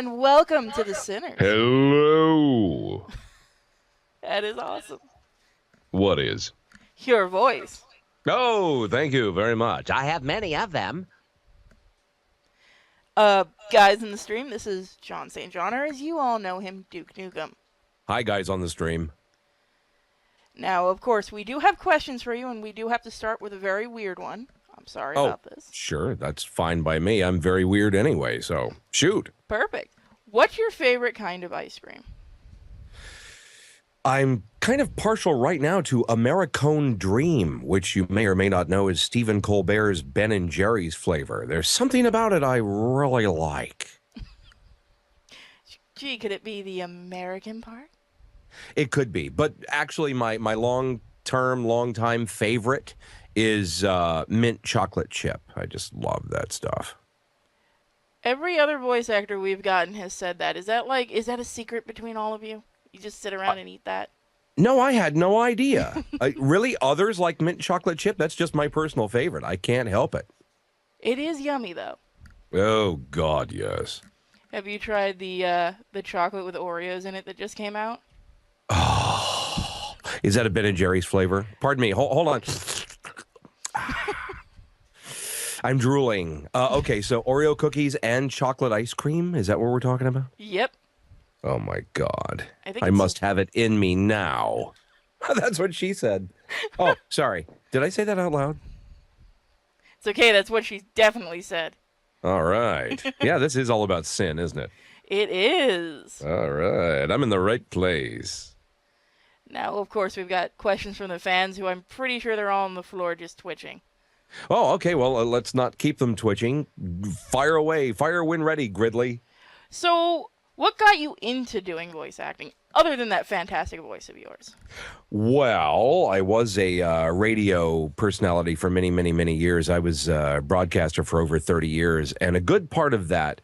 and welcome to the Sinners. Hello. That is awesome. What is? Your voice. Oh, thank you very much. I have many of them. Guys in the stream, this is John St. John, or as you all know him, Duke Nukem. Hi, guys on the stream. Now, of course, we do have questions for you, and we do have to start with a very weird one. I'm sorry about this. Sure, that's fine by me. I'm very weird anyway, so shoot. Perfect. What's your favorite kind of ice cream? I'm kind of partial right now to Americone Dream, which you may or may not know is Stephen Colbert's Ben and Jerry's flavor. There's something about it I really like. Gee, could it be the American part? It could be, but actually my long-time favorite is mint chocolate chip. I just love that stuff. Every other voice actor we've gotten has said that. Is that a secret between all of you? You just sit around and eat that? No, I had no idea. Really? Others like mint chocolate chip? That's just my personal favorite. I can't help it. It is yummy, though. Oh, God, yes. Have you tried the chocolate with Oreos in it that just came out? Oh, is that a Ben and Jerry's flavor? Pardon me. Hold on. I'm drooling. Okay, so Oreo cookies and chocolate ice cream? Is that what we're talking about? Yep. Oh, my God. I must have it in me now. That's what she said. Oh, sorry. Did I say that out loud? It's okay. That's what she definitely said. All right. Yeah, this is all about sin, isn't it? It is. All right. I'm in the right place. Now, of course, we've got questions from the fans who I'm pretty sure they're all on the floor just twitching. Oh, okay. Well, let's not keep them twitching. Fire away. Fire when ready, Gridley. So, what got you into doing voice acting, other than that fantastic voice of yours? Well, I was a radio personality for many, many, many years. I was a broadcaster for over 30 years, and a good part of that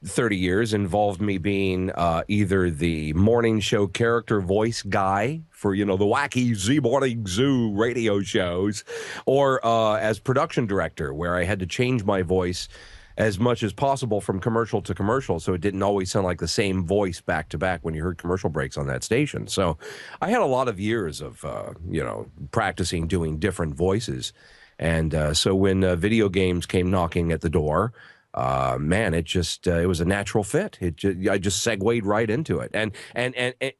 30 years involved me being either the morning show character voice guy for, the wacky Z Morning Zoo radio shows, or as production director, where I had to change my voice as much as possible from commercial to commercial, so it didn't always sound like the same voice back to back when you heard commercial breaks on that station. So I had a lot of years of, practicing doing different voices. And so when video games came knocking at the door, man, it was a natural fit. I just segued right into it. And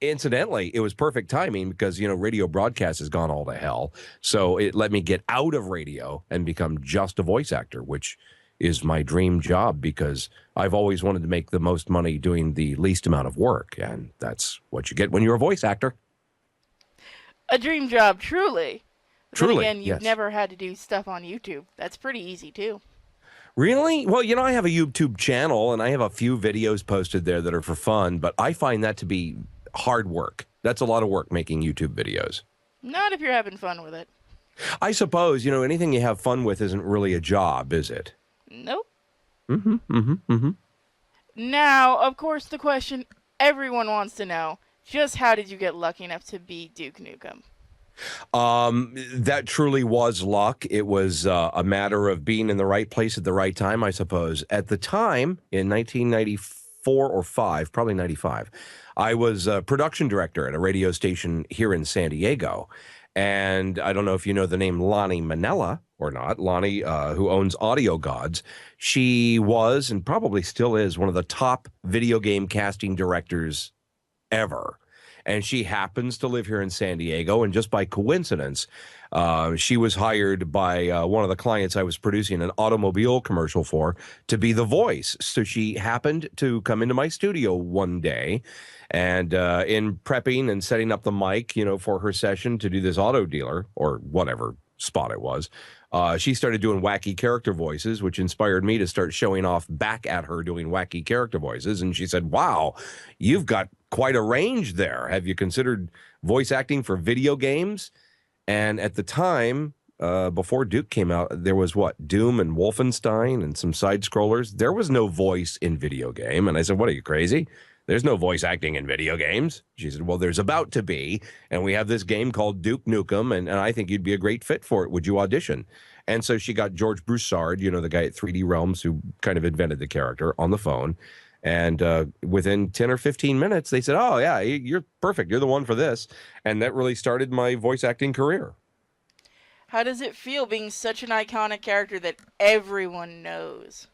incidentally, it was perfect timing because, radio broadcast has gone all to hell. So it let me get out of radio and become just a voice actor, which is my dream job because I've always wanted to make the most money doing the least amount of work. And that's what you get when you're a voice actor. A dream job, truly. But truly, then again, you've yes. never had to do stuff on YouTube. That's pretty easy, too. Really? Well, I have a YouTube channel and I have a few videos posted there that are for fun, but I find that to be hard work. That's a lot of work making YouTube videos. Not if you're having fun with it. I suppose, anything you have fun with isn't really a job, is it? Nope. Mm-hmm. Now, of course, the question everyone wants to know, just how did you get lucky enough to be Duke Nukem? That truly was luck. It was a matter of being in the right place at the right time, I suppose. At the time, in 1994 or 5, probably 95, I was a production director at a radio station here in San Diego. And I don't know if you know the name Lonnie Manella or not. Lonnie, who owns Audio Gods, she was and probably still is one of the top video game casting directors ever. And she happens to live here in San Diego. And just by coincidence, she was hired by one of the clients I was producing an automobile commercial for to be the voice. So she happened to come into my studio one day. And in prepping and setting up the mic, for her session to do this auto dealer or whatever spot it was, she started doing wacky character voices, which inspired me to start showing off back at her doing wacky character voices. And she said, wow, you've got quite a range there. Have you considered voice acting for video games? And at the time, before Duke came out, there was Doom and Wolfenstein and some side scrollers. There was no voice in video game. And I said, what are you, crazy? There's no voice acting in video games. She said, well, there's about to be. And we have this game called Duke Nukem, and I think you'd be a great fit for it. Would you audition? And so she got George Broussard, the guy at 3D Realms who kind of invented the character, on the phone. And within 10 or 15 minutes, they said, "Oh yeah, you're perfect. You're the one for this." And that really started my voice acting career. How does it feel being such an iconic character that everyone knows?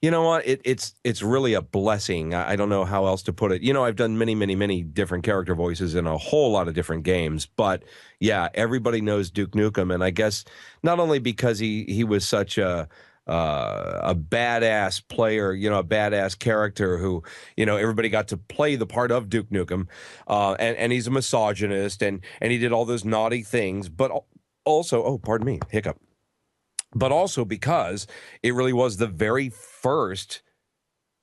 You know what? It's really a blessing. I don't know how else to put it. You know, I've done many, many, many different character voices in a whole lot of different games, but yeah, everybody knows Duke Nukem, and I guess not only because he was such a badass player, you know, a badass character who, you know, everybody got to play the part of Duke Nukem, and he's a misogynist, and he did all those naughty things, but also, oh, pardon me, hiccup, but also because it really was the very first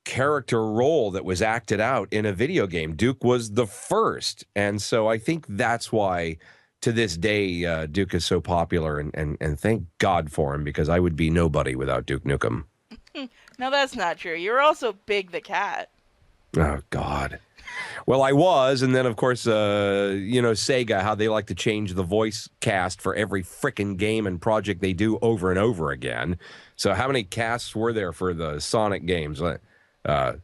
character role that was acted out in a video game. Duke was the first. And so I think that's why to this day, Duke is so popular, and thank God for him, because I would be nobody without Duke Nukem. No, that's not true. You're also Big the Cat. Oh, God. Well, I was, and then of course, you know, Sega, how they like to change the voice cast for every frickin' game and project they do over and over again. So, how many casts were there for the Sonic games?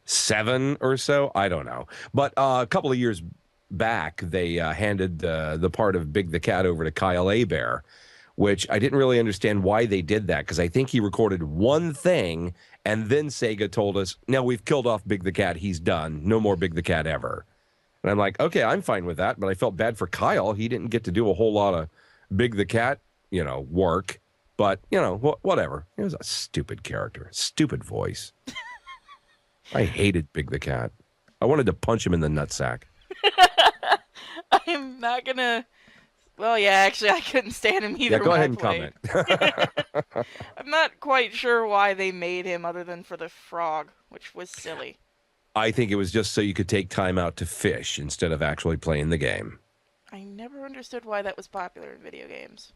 7 or so? I don't know. But a couple of years back, they handed the part of Big the Cat over to Kyle Abear, which I didn't really understand why they did that, because I think he recorded one thing, and then Sega told us, "Now we've killed off Big the Cat. He's done. No more Big the Cat ever." And I'm like, okay, I'm fine with that, but I felt bad for Kyle. He didn't get to do a whole lot of Big the Cat, you know, work. But, you know, whatever. He was a stupid character, stupid voice. I hated Big the Cat. I wanted to punch him in the nutsack. I'm not gonna. Well, yeah, actually, I couldn't stand him either. Yeah, go when ahead I and played. comment. I'm not quite sure why they made him other than for the frog, which was silly. I think it was just so you could take time out to fish instead of actually playing the game. I never understood why that was popular in video games.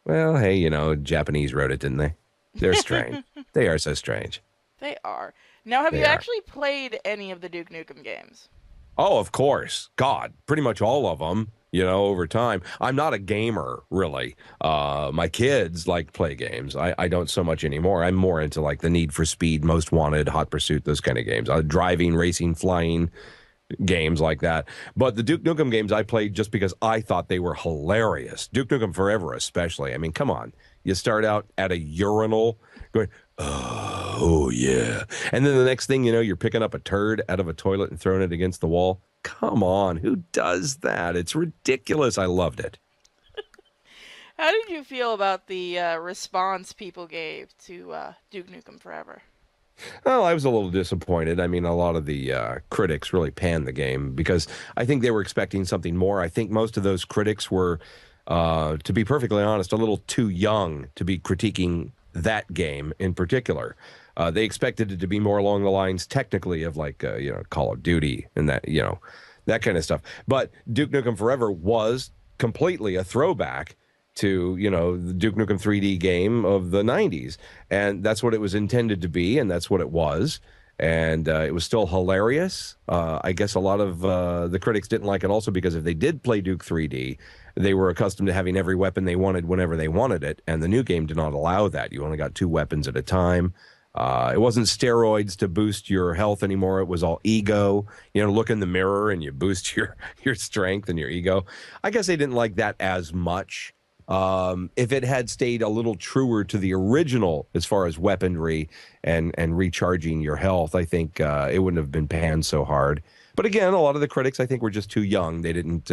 Well, hey, you know, Japanese wrote it, didn't they? They're strange. They are so strange. They are. Now, have They you are. actually played any of the Duke Nukem games? Oh, of course. God, pretty much all of them, you know, over time. I'm not a gamer, really. My kids like to play games. I don't so much anymore. I'm more into like the Need for Speed, Most Wanted, Hot Pursuit, those kind of games. Driving, racing, flying games like that. But the Duke Nukem games I played just because I thought they were hilarious. Duke Nukem Forever, especially. I mean, come on. You start out at a urinal going, oh, yeah. And then the next thing you know, you're picking up a turd out of a toilet and throwing it against the wall. Come on. Who does that? It's ridiculous. I loved it. How did you feel about the response people gave to Duke Nukem Forever? Well, I was a little disappointed. I mean, a lot of the critics really panned the game because I think they were expecting something more. I think most of those critics were, to be perfectly honest, a little too young to be critiquing that game in particular. They expected it to be more along the lines technically of like, you know, Call of Duty and that, you know, that kind of stuff. But Duke Nukem Forever was completely a throwback to, you know, the Duke Nukem 3D game of the 90s. And that's what it was intended to be, and that's what it was. And it was still hilarious. I guess a lot of the critics didn't like it also because if they did play Duke 3D, they were accustomed to having every weapon they wanted whenever they wanted it. And the new game did not allow that. You only got 2 weapons at a time. It wasn't steroids to boost your health anymore. It was all ego. You know, look in the mirror and you boost your strength and your ego. I guess they didn't like that as much. If it had stayed a little truer to the original as far as weaponry and recharging your health, I think it wouldn't have been panned so hard. But again, a lot of the critics, I think, were just too young. They didn't.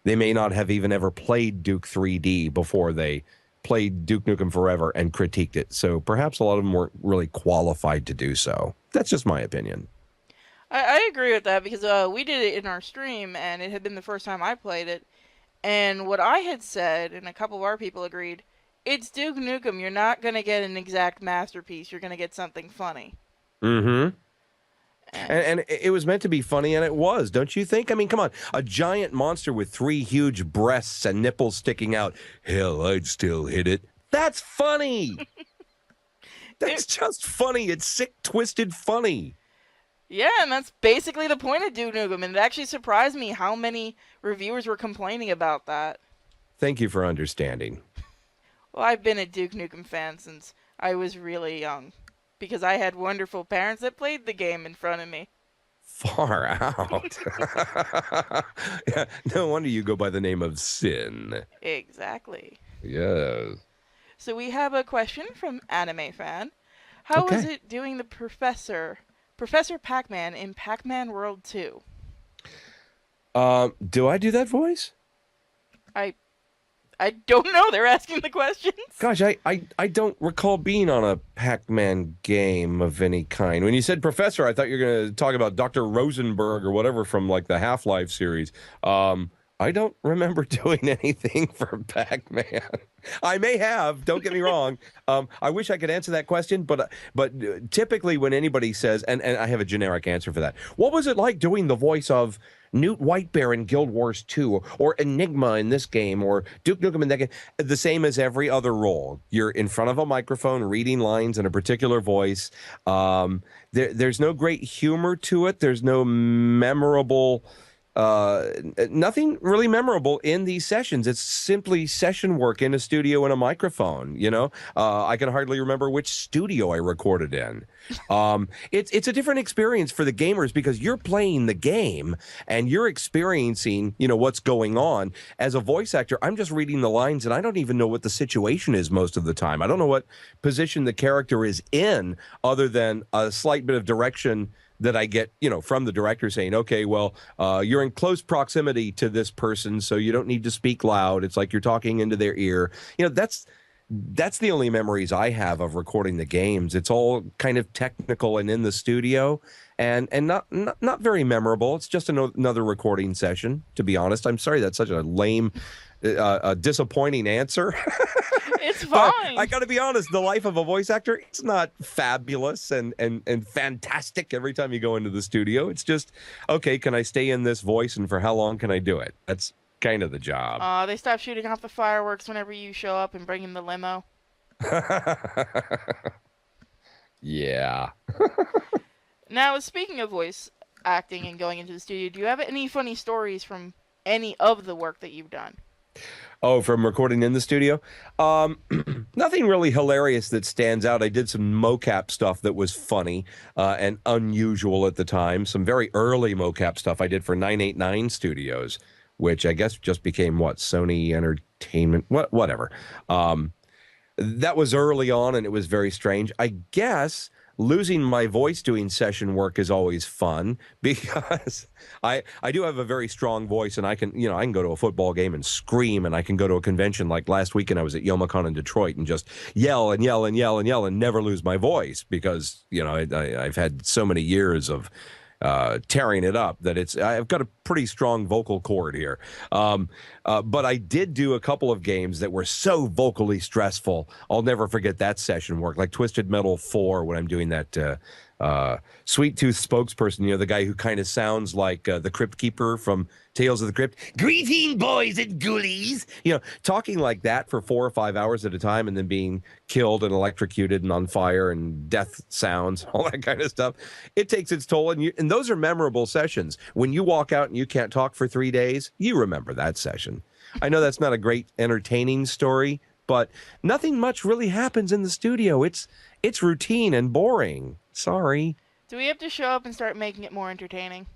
They may not have even ever played Duke 3D before they played Duke Nukem Forever and critiqued it. So perhaps a lot of them weren't really qualified to do so. That's just my opinion. I agree with that because we did it in our stream, and it had been the first time I played it. And what I had said, and a couple of our people agreed, it's Duke Nukem. You're not going to get an exact masterpiece. You're going to get something funny. Mm-hmm. And And it was meant to be funny, and it was, don't you think? I mean, come on. A giant monster with 3 huge breasts and nipples sticking out. Hell, I'd still hit it. That's funny. That's just funny. It's sick, twisted funny. yeah, and that's basically the point of Duke Nukem. And it actually surprised me how many reviewers were complaining about that. Thank you for understanding. Well, I've been a Duke Nukem fan since I was really young. Because I had wonderful parents that played the game in front of me. Far out. Yeah, no wonder you go by the name of Sin. Exactly. Yes. So we have a question from Anime Fan. How was Okay. it doing the Professor Pac-Man in Pac-Man World 2? Do I do that voice? I I don't know. They're asking the questions. Gosh, I don't recall being on a Pac-Man game of any kind. When you said Professor, I thought you were going to talk about Dr. Rosenberg or whatever from like the Half-Life series. I don't remember doing anything for Pac-Man. I may have. Don't get me wrong. I wish I could answer that question, but typically when anybody says, and I have a generic answer for that. What was it like doing the voice of Newt Whitebear in Guild Wars 2, or Enigma in this game, or Duke Nukem in that game? The same as every other role. You're in front of a microphone reading lines in a particular voice. There's no great humor to it. There's no memorable nothing really memorable in these sessions. It's simply session work in a studio and a microphone. I can hardly remember which studio I recorded in. It's a different experience for the gamers because you're playing the game and you're experiencing, what's going on. As a voice actor, I'm just reading the lines and I don't even know what the situation is most of the time. I don't know what position the character is in other than a slight bit of direction that I get, from the director saying, okay, well, you're in close proximity to this person, so you don't need to speak loud. It's like you're talking into their ear. That's the only memories I have of recording the games. It's all kind of technical and in the studio and not very memorable. It's just another recording session, to be honest. I'm sorry that's such a lame, disappointing answer. It's But fine. I got to be honest, the life of a voice actor, it's not fabulous and fantastic every time you go into the studio. It's just, okay, can I stay in this voice and for how long can I do it? That's kind of the job. They stop shooting off the fireworks whenever you show up and bring in the limo. Yeah. Now, speaking of voice acting and going into the studio, do you have any funny stories from any of the work that you've done? Oh, from recording in the studio? Nothing really hilarious that stands out. I did some mocap stuff that was funny and unusual at the time. Some very early mocap stuff I did for 989 Studios, which I guess just became Sony Entertainment, whatever. That was early on and it was very strange. I guess losing my voice doing session work is always fun because I do have a very strong voice and I can go to a football game and scream, and I can go to a convention like last weekend I was at Youmacon in Detroit and just yell and yell and yell and yell and never lose my voice because I've had so many years of tearing it up that I've got a pretty strong vocal cord here. But I did do a couple of games that were so vocally stressful. I'll never forget that session work, like Twisted Metal 4 when I'm doing that Sweet Tooth spokesperson, the guy who kind of sounds like the Crypt Keeper from Tales of the Crypt. Greeting, boys and ghoulies. Talking like that for 4 or 5 hours at a time and then being killed and electrocuted and on fire and death sounds, all that kind of stuff. It takes its toll. And those are memorable sessions. When you walk out and you can't talk for 3 days, you remember that session. I know that's not a great entertaining story, but nothing much really happens in the studio. It's routine and boring. Sorry. Do we have to show up and start making it more entertaining?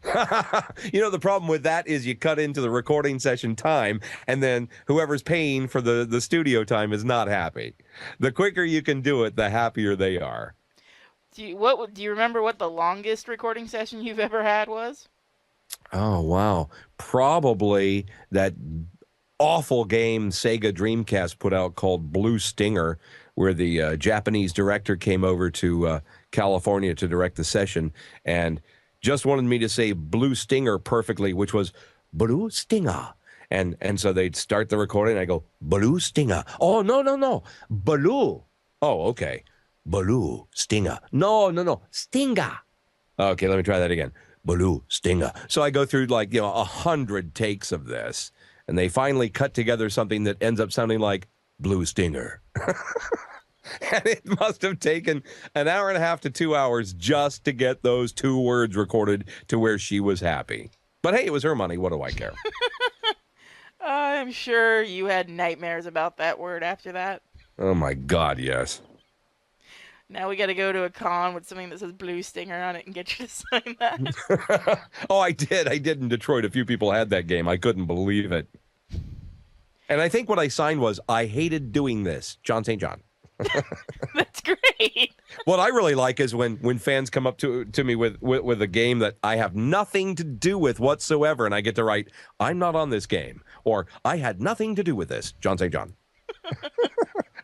The problem with that is you cut into the recording session time, and then whoever's paying for the studio time is not happy. The quicker you can do it, the happier they are. Do you remember what the longest recording session you've ever had was? Oh, wow. Probably that awful game Sega Dreamcast put out called Blue Stinger, where the Japanese director came over to California to direct the session and just wanted me to say Blue Stinger perfectly, which was Blue Stinger. And so they'd start the recording and I go, Blue Stinger. Oh, no. Blue. Oh, okay. Blue Stinger. No. Stinger. Okay, let me try that again. Blue Stinger. So I go through 100 takes of this, and they finally cut together something that ends up sounding like Blue Stinger. And it must have taken an hour and a half to 2 hours just to get those 2 words recorded to where she was happy. But hey, it was her money. What do I care? I'm sure you had nightmares about that word after that. Oh, my God, yes. Now we got to go to a con with something that says Blue Stinger on it and get you to sign that. Oh, I did. I did in Detroit. A few people had that game. I couldn't believe it. And I think what I signed was, I hated doing this. John St. John. That's great. What I really like is when fans come up to me with a game that I have nothing to do with whatsoever, and I get to write, I'm not on this game, or I had nothing to do with this, John St. John.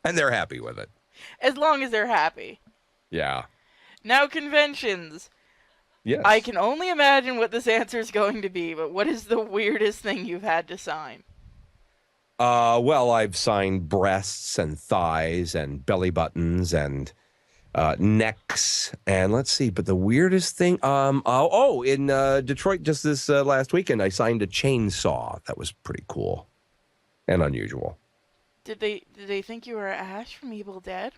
And they're happy with it. As long as they're happy. Yeah. Now, conventions. Yes. I can only imagine what this answer is going to be, but what is the weirdest thing you've had to sign? Well, I've signed breasts and thighs and belly buttons and necks, and let's see. But the weirdest thing, in Detroit just this last weekend, I signed a chainsaw. That was pretty cool and unusual. Did they think you were Ash from Evil Dead?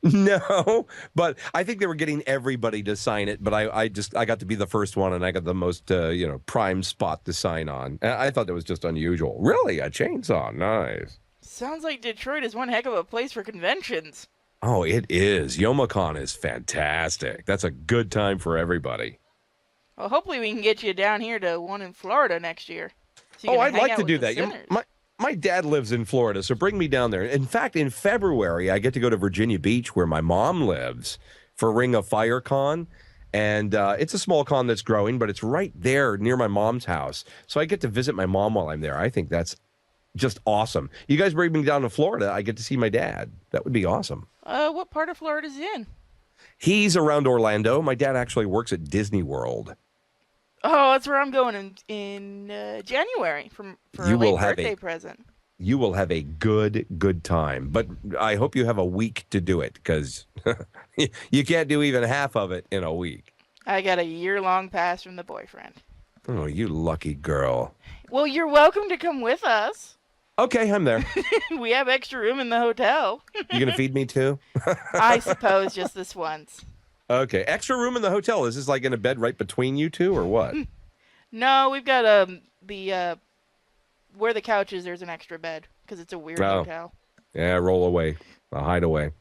No, but I think they were getting everybody to sign it. But I got to be the first one, and I got the most prime spot to sign on. And I thought that was just unusual. Really, a chainsaw, nice. Sounds like Detroit is one heck of a place for conventions. Oh, it is. Youmacon is fantastic. That's a good time for everybody. Well, hopefully we can get you down here to one in Florida next year. So you Oh, can I'd hang like out to with do the that. sinners. My dad lives in Florida, so bring me down there. In fact, in February, I get to go to Virginia Beach, where my mom lives, for Ring of Fire Con. And it's a small con that's growing, but it's right there near my mom's house. So I get to visit my mom while I'm there. I think that's just awesome. You guys bring me down to Florida, I get to see my dad. That would be awesome. What part of Florida is he in? He's around Orlando. My dad actually works at Disney World. Oh, that's where I'm going in January for a You late will have birthday present. You will have a good time. But I hope you have a week to do it, because you can't do even half of it in a week. I got a year-long pass from the boyfriend. Oh, you lucky girl. Well, you're welcome to come with us. Okay, I'm there. We have extra room in the hotel. You gonna feed me too? I suppose just this once. Okay, extra room in the hotel. Is this like in a bed right between you two, or what? No, we've got the where the couch is. There's an extra bed because it's a weird hotel. Yeah, roll away, hide away.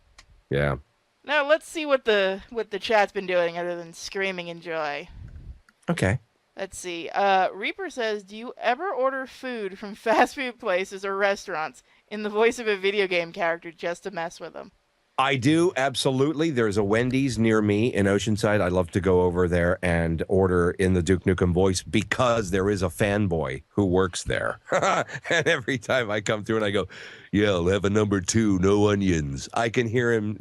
Yeah. Now let's see what the chat's been doing other than screaming in joy. Okay. Let's see. Reaper says, do you ever order food from fast food places or restaurants in the voice of a video game character just to mess with them? I do, absolutely. There's a Wendy's near me in Oceanside. I love to go over there and order in the Duke Nukem voice, because there is a fanboy who works there. And every time I come through and I go, yeah, I'll have a number 2, no onions, I can hear him,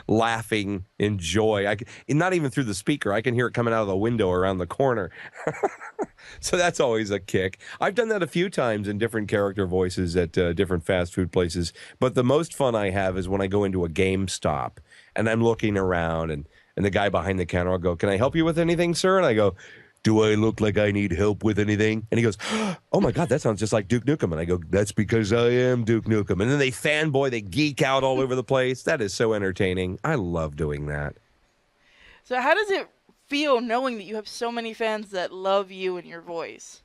laughing in joy. Not even through the speaker. I can hear it coming out of the window around the corner. So that's always a kick. I've done that a few times in different character voices at different fast food places. But the most fun I have is when I go into a GameStop and I'm looking around, and the guy behind the counter will go, can I help you with anything, sir? And I go, do I look like I need help with anything? And he goes, oh my God, that sounds just like Duke Nukem. And I go, that's because I am Duke Nukem. And then they fanboy, they geek out all over the place. That is so entertaining. I love doing that. So how does it feel knowing that you have so many fans that love you and your voice?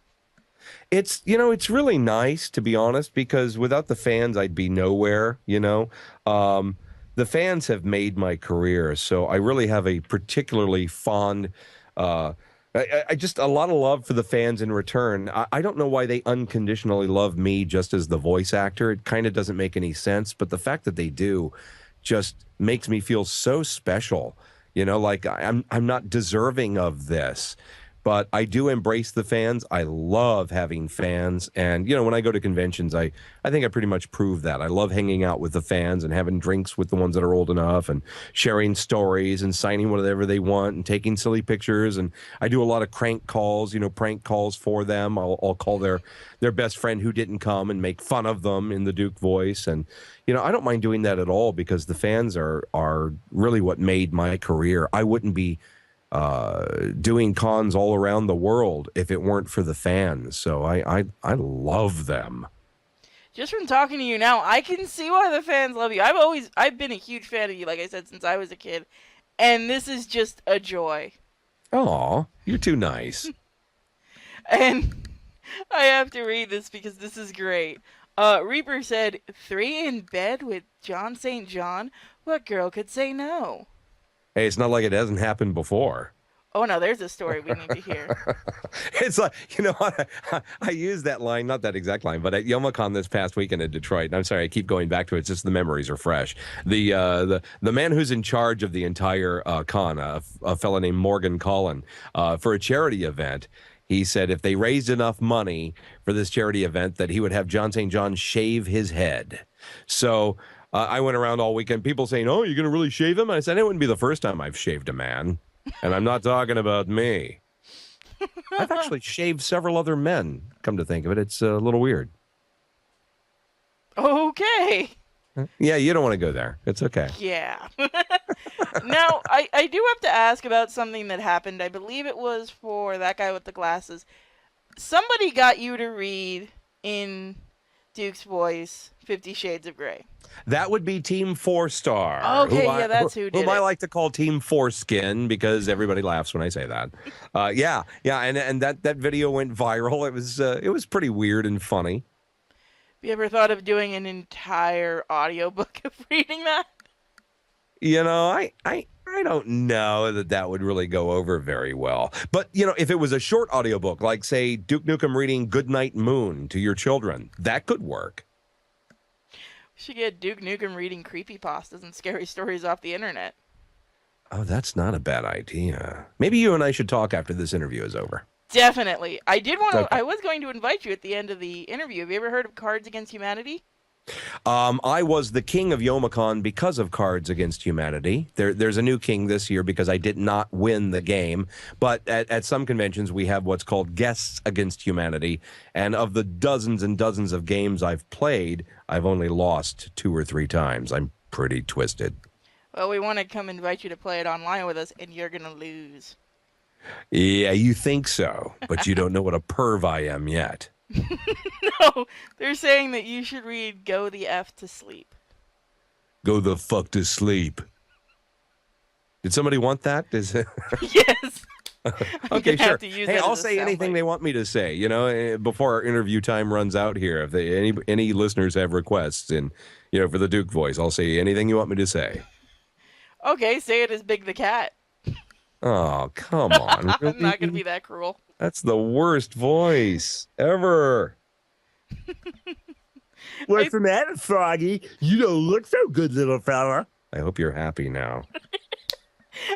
It's really nice, to be honest, because without the fans, I'd be nowhere, The fans have made my career, so I really have a particularly fond, I just a lot of love for the fans in return. I don't know why they unconditionally love me just as the voice actor. It kind of doesn't make any sense, but the fact that they do just makes me feel so special. Like I'm not deserving of this, but I do embrace the fans. I love having fans. And, when I go to conventions, I think I pretty much prove that. I love hanging out with the fans and having drinks with the ones that are old enough and sharing stories and signing whatever they want and taking silly pictures. And I do a lot of crank calls, prank calls for them. I'll call their best friend who didn't come and make fun of them in the Duke voice. And, I don't mind doing that at all, because the fans are really what made my career. I wouldn't be doing cons all around the world if it weren't for the fans. So I love them. Just from talking to you now, I can see why the fans love you. I've been a huge fan of you, like I said, since I was a kid, and this is just a joy. Aw, you're too nice. And I have to read this because this is great. Reaper said, 3 in bed with John St. John? What girl could say no? Hey, it's not like it hasn't happened before. Oh no, there's a story we need to hear. It's like, you know what? I use that line, not that exact line, but at YomaCon this past weekend in Detroit, and I'm sorry, I keep going back to it. It's just the memories are fresh. The man who's in charge of the entire con, a fellow named Morgan Collin, for a charity event, he said if they raised enough money for this charity event, that he would have John St. John shave his head. So I went around all weekend, people saying, "Oh, you're going to really shave him?" And I said, "It wouldn't be the first time I've shaved a man, and I'm not talking about me." I've actually shaved several other men. Come to think of it, it's a little weird. Okay. Yeah, you don't want to go there. It's okay. Yeah. Now, I do have to ask about something that happened. I believe it was for that guy with the glasses. Somebody got you to read in Duke's voice 50 Shades of Grey. That would be Team Four Star. Okay, yeah, that's who did whom I it. like to call Team Foreskin because everybody laughs when I say that. Yeah, and that video went viral. It was pretty weird and funny. Have you ever thought of doing an entire audiobook of reading that? You know, I don't know that would really go over very well. But, you know, if it was a short audiobook, like, say, Duke Nukem reading Goodnight Moon to your children, that could work. We should get Duke Nukem reading creepypastas and scary stories off the internet. Oh, that's not a bad idea. Maybe you and I should talk after this interview is over. Definitely. I did want to. Okay. I was going to invite you at the end of the interview. Have you ever heard of Cards Against Humanity? I was the king of YomaCon because of Cards Against Humanity. There's a new king this year because I did not win the game. But at some conventions, we have what's called Guests Against Humanity. And of the dozens and dozens of games I've played, I've only lost 2 or 3 times. I'm pretty twisted. Well, we want to come invite you to play it online with us, and you're gonna lose. Yeah, you think so, but you don't know what a perv I am yet. No, they're saying that you should read Go the F to Sleep. Go the fuck to sleep. Did somebody want that? Is it? Yes. Okay, gonna have sure. to use Hey, that I'll as a say anything soundbite. they want me to say. You know, before our interview time runs out here. If any listeners have requests, and you know, for the Duke voice, I'll say anything you want me to say. Okay, say it as Big the Cat. Oh, come on! I'm not gonna Really? be that cruel. That's the worst voice ever. What's the matter, Froggy? You don't look so good, little fella. I hope you're happy now.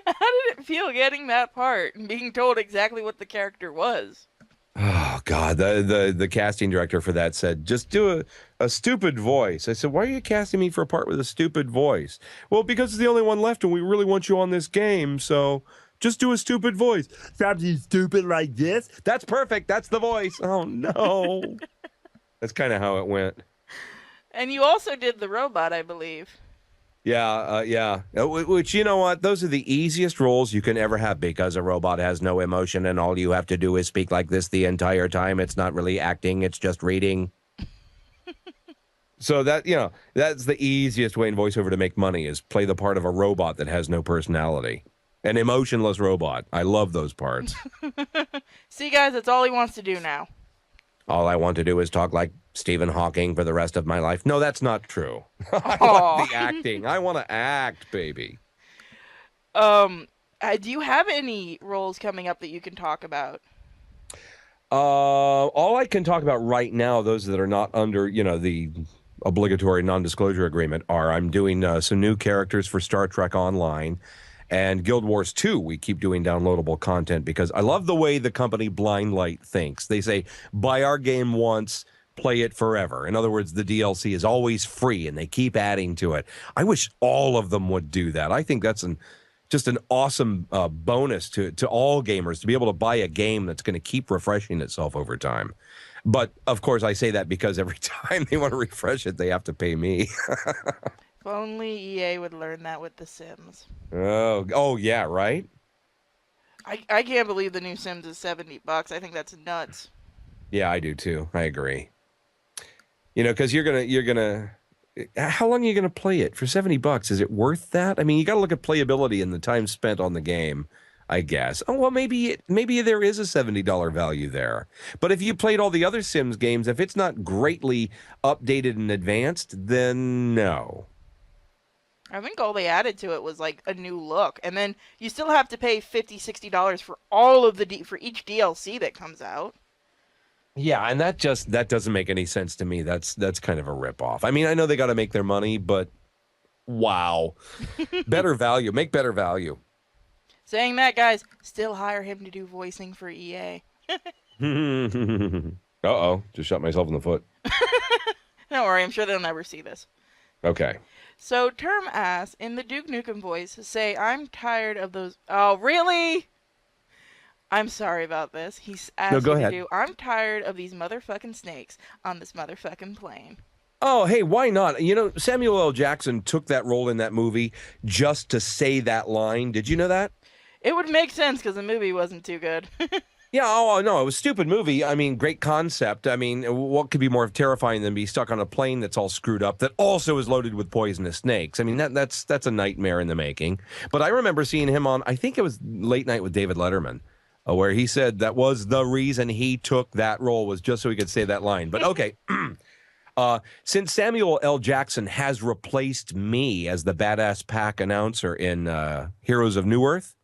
How did it feel getting that part and being told exactly what the character was? Oh God, the casting director for that said, just do a stupid voice. I said, why are you casting me for a part with a stupid voice? Well, because it's the only one left and we really want you on this game, so just do a stupid voice. Something stupid like this? That's perfect. That's the voice. Oh no. That's kind of how it went. And you also did the robot, I believe. Yeah. Which, you know what? Those are the easiest roles you can ever have because a robot has no emotion and all you have to do is speak like this the entire time. It's not really acting, it's just reading. So that, you know, that's the easiest way in voiceover to make money is play the part of a robot that has no personality. An emotionless robot. I love those parts. See, guys, that's all he wants to do now. All I want to do is talk like Stephen Hawking for the rest of my life. No, that's not true. I Aw. want the acting. I want to act, baby. Do you have any roles coming up that you can talk about? All I can talk about right now, those that are not under, you know, the obligatory non-disclosure agreement, are I'm doing some new characters for Star Trek Online. And Guild Wars 2, we keep doing downloadable content because I love the way the company Blindlight thinks. They say, buy our game once, play it forever. In other words, the DLC is always free and they keep adding to it. I wish all of them would do that. I think that's just an awesome bonus to all gamers to be able to buy a game that's going to keep refreshing itself over time. But, of course, I say that because every time they want to refresh it, they have to pay me. If only EA would learn that with The Sims. Oh, yeah, right? I can't believe the new Sims is $70. I think that's nuts. Yeah, I do too. I agree. You know, because you're gonna. How long are you gonna play it for $70? Is it worth that? I mean, you got to look at playability and the time spent on the game. I guess. Oh well, maybe there is a $70 value there. But if you played all the other Sims games, if it's not greatly updated and advanced, then no. I think all they added to it was like a new look, and then you still have to pay $50, $60 for all of for each DLC that comes out. Yeah, and that doesn't make any sense to me. That's kind of a ripoff. I mean, I know they got to make their money, but wow, better value, make better value. Saying that, guys, still hire him to do voicing for EA. Uh-oh, just shot myself in the foot. Don't worry, I'm sure they'll never see this. Okay. So, Term asks, in the Duke Nukem voice, say, I'm tired of those... Oh, really? I'm sorry about this. He's asked go you ahead. to do, I'm tired of these motherfucking snakes on this motherfucking plane. Oh, hey, why not? You know, Samuel L. Jackson took that role in that movie just to say that line. Did you know that? It would make sense because the movie wasn't too good. Yeah, oh, no, it was a stupid movie. I mean, great concept. I mean, what could be more terrifying than be stuck on a plane that's all screwed up that also is loaded with poisonous snakes? I mean, that's a nightmare in the making. But I remember seeing him on, I think it was Late Night with David Letterman, where he said that was the reason he took that role, was just so he could say that line. But okay, since Samuel L. Jackson has replaced me as the Badass Pack announcer in Heroes of New Earth,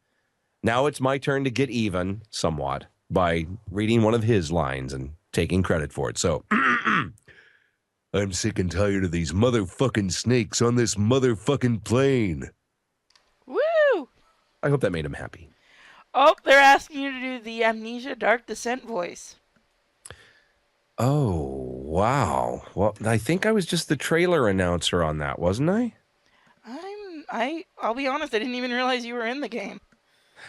now it's my turn to get even somewhat by reading one of his lines and taking credit for it. So, I'm sick and tired of these motherfucking snakes on this motherfucking plane. Woo! I hope that made him happy. Oh, they're asking you to do the Amnesia Dark Descent voice. Oh, wow. Well, I think I was just the trailer announcer on that, wasn't I? I'll be honest, I didn't even realize you were in the game.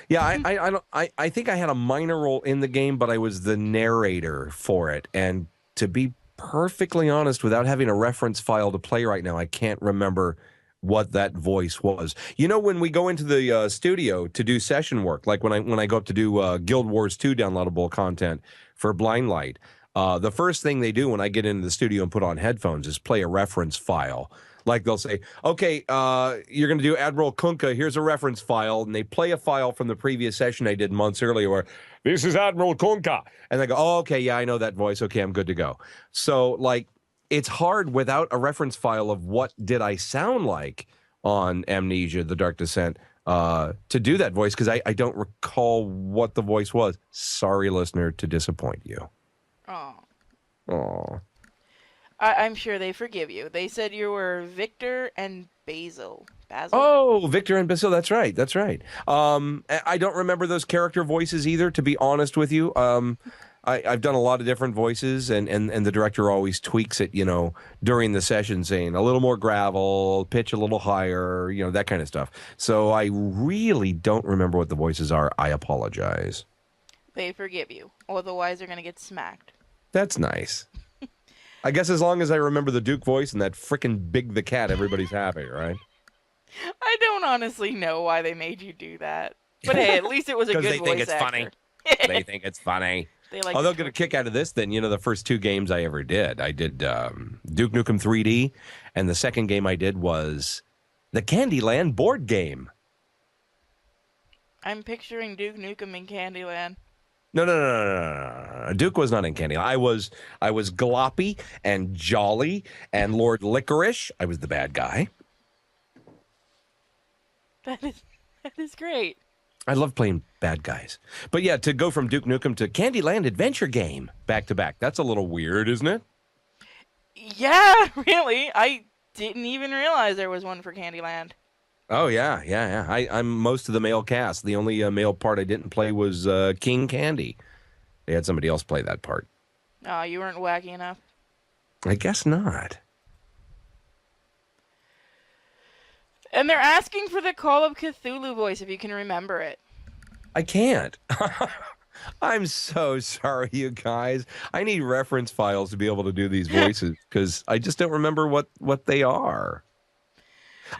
Yeah, I think I had a minor role in the game, but I was the narrator for it. And to be perfectly honest, without having a reference file to play right now, I can't remember what that voice was. You know, when we go into the studio to do session work, like when I go up to do Guild Wars 2 downloadable content for Blind Light, the first thing they do when I get into the studio and put on headphones is play a reference file. Like they'll say, okay, you're going to do Admiral Kunkka. Here's a reference file. And they play a file from the previous session I did months earlier where, this is Admiral Kunkka. And they go, oh, okay, yeah, I know that voice. Okay, I'm good to go. So, like, it's hard without a reference file of what did I sound like on Amnesia, The Dark Descent, to do that voice, because I don't recall what the voice was. Sorry, listener, to disappoint you. Oh. Aw. I'm sure they forgive you. They said you were Victor and Basil. Basil? Oh, Victor and Basil. That's right. That's right. I don't remember those character voices either, to be honest with you. I've done a lot of different voices, and the director always tweaks it, you know, during the session, saying a little more gravel, pitch a little higher, you know, that kind of stuff. So I really don't remember what the voices are. I apologize. They forgive you. Otherwise, they're going to get smacked. That's nice. I guess as long as I remember the Duke voice and that frickin' Big the Cat, everybody's happy, right? I don't honestly know why they made you do that. But hey, at least it was a good voice actor. Because they think it's funny. They think it's funny. They'll get a kick out of this then. You know, the first two games I ever did, I did Duke Nukem 3D, and the second game I did was the Candyland board game. I'm picturing Duke Nukem in Candyland. No. Duke was not in Candyland. I was Gloppy and Jolly and Lord Licorice. I was the bad guy. That is great. I love playing bad guys. But yeah, to go from Duke Nukem to Candyland Adventure Game back to back, that's a little weird, isn't it? Yeah, really. I didn't even realize there was one for Candyland. Oh, yeah. I'm most of the male cast. The only male part I didn't play was King Candy. They had somebody else play that part. Oh, you weren't wacky enough? I guess not. And they're asking for the Call of Cthulhu voice, if you can remember it. I can't. I'm so sorry, you guys. I need reference files to be able to do these voices, because I just don't remember what they are.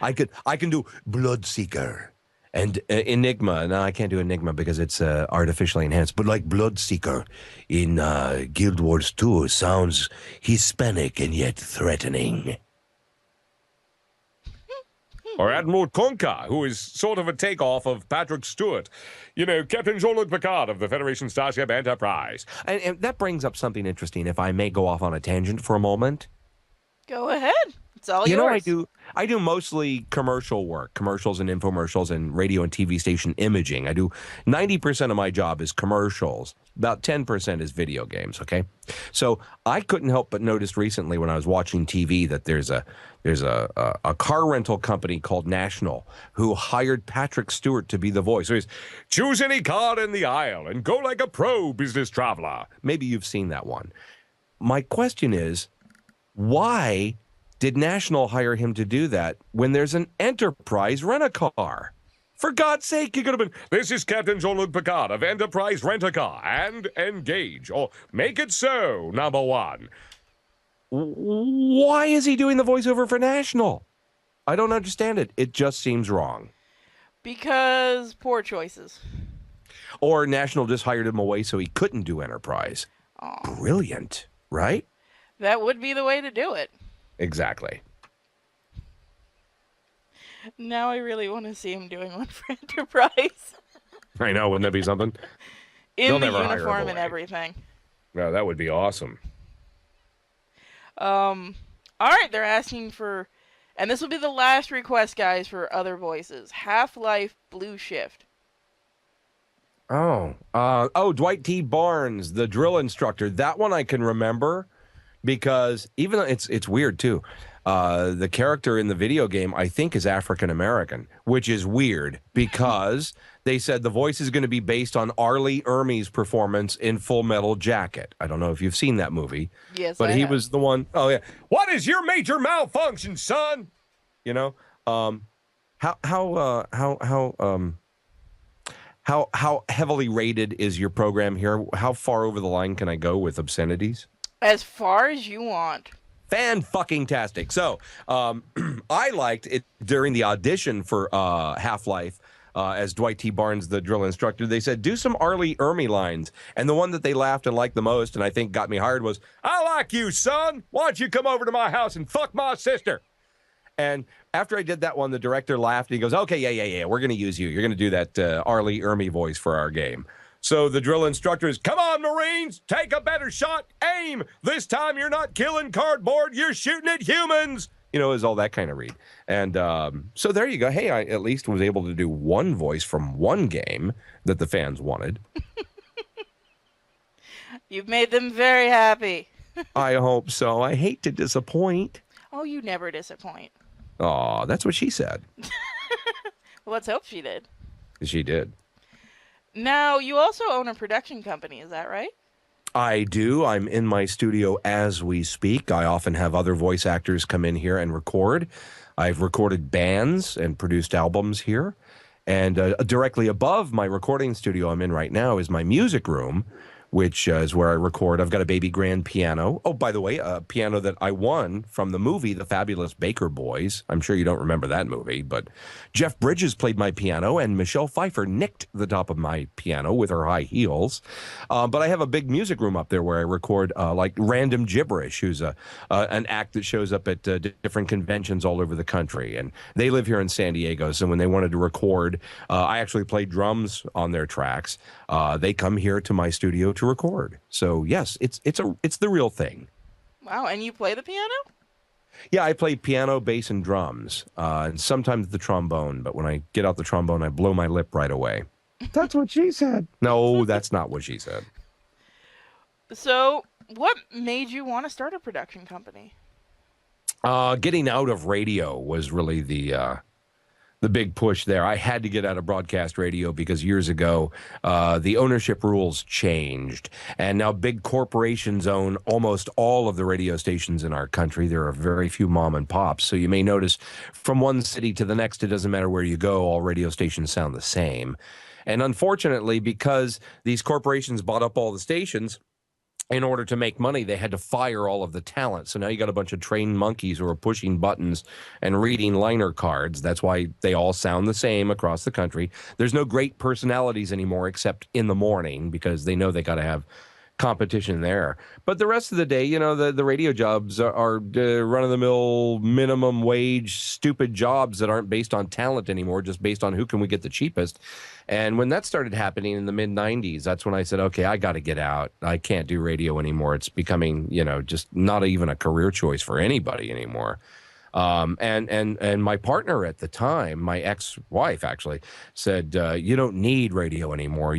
I can do Bloodseeker and Enigma. No, I can't do Enigma because it's artificially enhanced. But like Bloodseeker in Guild Wars 2 sounds Hispanic and yet threatening. Or Admiral Conca, who is sort of a takeoff of Patrick Stewart. You know, Captain Jean-Luc Picard of the Federation Starship Enterprise. And that brings up something interesting, if I may go off on a tangent for a moment. Go ahead. It's all You yours. know, I do mostly commercial work, commercials and infomercials and radio and TV station imaging. I do 90% of my job is commercials. About 10% is video games, okay? So I couldn't help but notice recently when I was watching TV that there's a car rental company called National who hired Patrick Stewart to be the voice. So he's, Choose any car in the aisle and go like a pro business traveler. maybe you've seen that one. My question is, why did National hire him to do that when there's an Enterprise rent-a-car? For God's sake, you could have been, This is Captain Jean-Luc Picard of Enterprise Rent-A-Car and Engage. Or make it so, number one. why is he doing the voiceover for National? I don't understand it. It just seems wrong. Because poor choices. Or National just hired him away so he couldn't do Enterprise. Aw. Brilliant, right? That would be the way to do it. Exactly. Now I really want to see him doing one for Enterprise. I know, wouldn't that be something? In They'll the never hire him uniform and away. everything. No, that would be awesome. Alright, they're asking for, and this will be the last request, guys, for other voices. Half-Life Blue Shift. Dwight T. Barnes, the drill instructor. That one I can remember because even though it's weird too. The character in the video game, I think, is African American, which is weird because they said the voice is going to be based on Arlie Ermey's performance in Full Metal Jacket. I don't know if you've seen that movie, Yes, but I he have. was the one. Oh yeah, What is your major malfunction, son? you know, how heavily rated is your program here? How far over the line can I go with obscenities? As far as you want. Fan-fucking-tastic. So, I liked it during the audition for Half-Life as Dwight T. Barnes, the drill instructor. They said, do some Arlie Ermey lines. And the one that they laughed and liked the most, and I think got me hired, was, I like you, son. Why don't you come over to my house and fuck my sister? and after I did that one, the director laughed. And he goes, okay, yeah, we're going to use you. You're going to do that Arlie Ermey voice for our game. So the drill instructor is, Come on, Marines. Take a better shot. Aim. This time you're not killing cardboard. You're shooting at humans. is all that kind of read. And so there you go. Hey, I at least was able to do one voice from one game that the fans wanted. You've made them very happy. I hope so. I hate to disappoint. Oh, you never disappoint. Oh, that's what she said. Well, let's hope she did. She did. Now, you also own a production company, is that right? I do. I'm in my studio as we speak. I often have other voice actors come in here and record. I've recorded bands and produced albums here. And directly above my recording studio I'm in right now is my music room, which is where I record. I've got a baby grand piano. Oh, by the way, a piano that I won from the movie The Fabulous Baker Boys. I'm sure you don't remember that movie, but Jeff Bridges played my piano, and Michelle Pfeiffer nicked the top of my piano with her high heels. But I have a big music room up there where I record like Random Gibberish, who's an act that shows up at different conventions all over the country. And they live here in San Diego, so when they wanted to record, I actually play drums on their tracks. They come here to my studio to record. So yes, it's the real thing. Wow, and you play the piano? Yeah, I play piano, bass, and drums, and sometimes the trombone. But when I get out the trombone, I blow my lip right away. That's what she said. No, that's not what she said. So, what made you want to start a production company? Getting out of radio was really the big push there. I had to get out of broadcast radio because years ago, the ownership rules changed. And now big corporations own almost all of the radio stations in our country. There are very few mom and pops. So you may notice from one city to the next, it doesn't matter where you go, all radio stations sound the same. And unfortunately, because these corporations bought up all the stations, in order to make money, they had to fire all of the talent. So now you got a bunch of trained monkeys who are pushing buttons and reading liner cards. That's why they all sound the same across the country. There's no great personalities anymore except in the morning because they know they got to have competition there. But the rest of the day, you know, the radio jobs are run-of-the-mill minimum wage stupid jobs that aren't based on talent anymore, just based on who can we get the cheapest. And when that started happening in the mid 90s, that's when I said, okay, I got to get out. I can't do radio anymore. It's becoming, you know, just not even a career choice for anybody anymore. And my partner at the time, my ex-wife actually, said, you don't need radio anymore.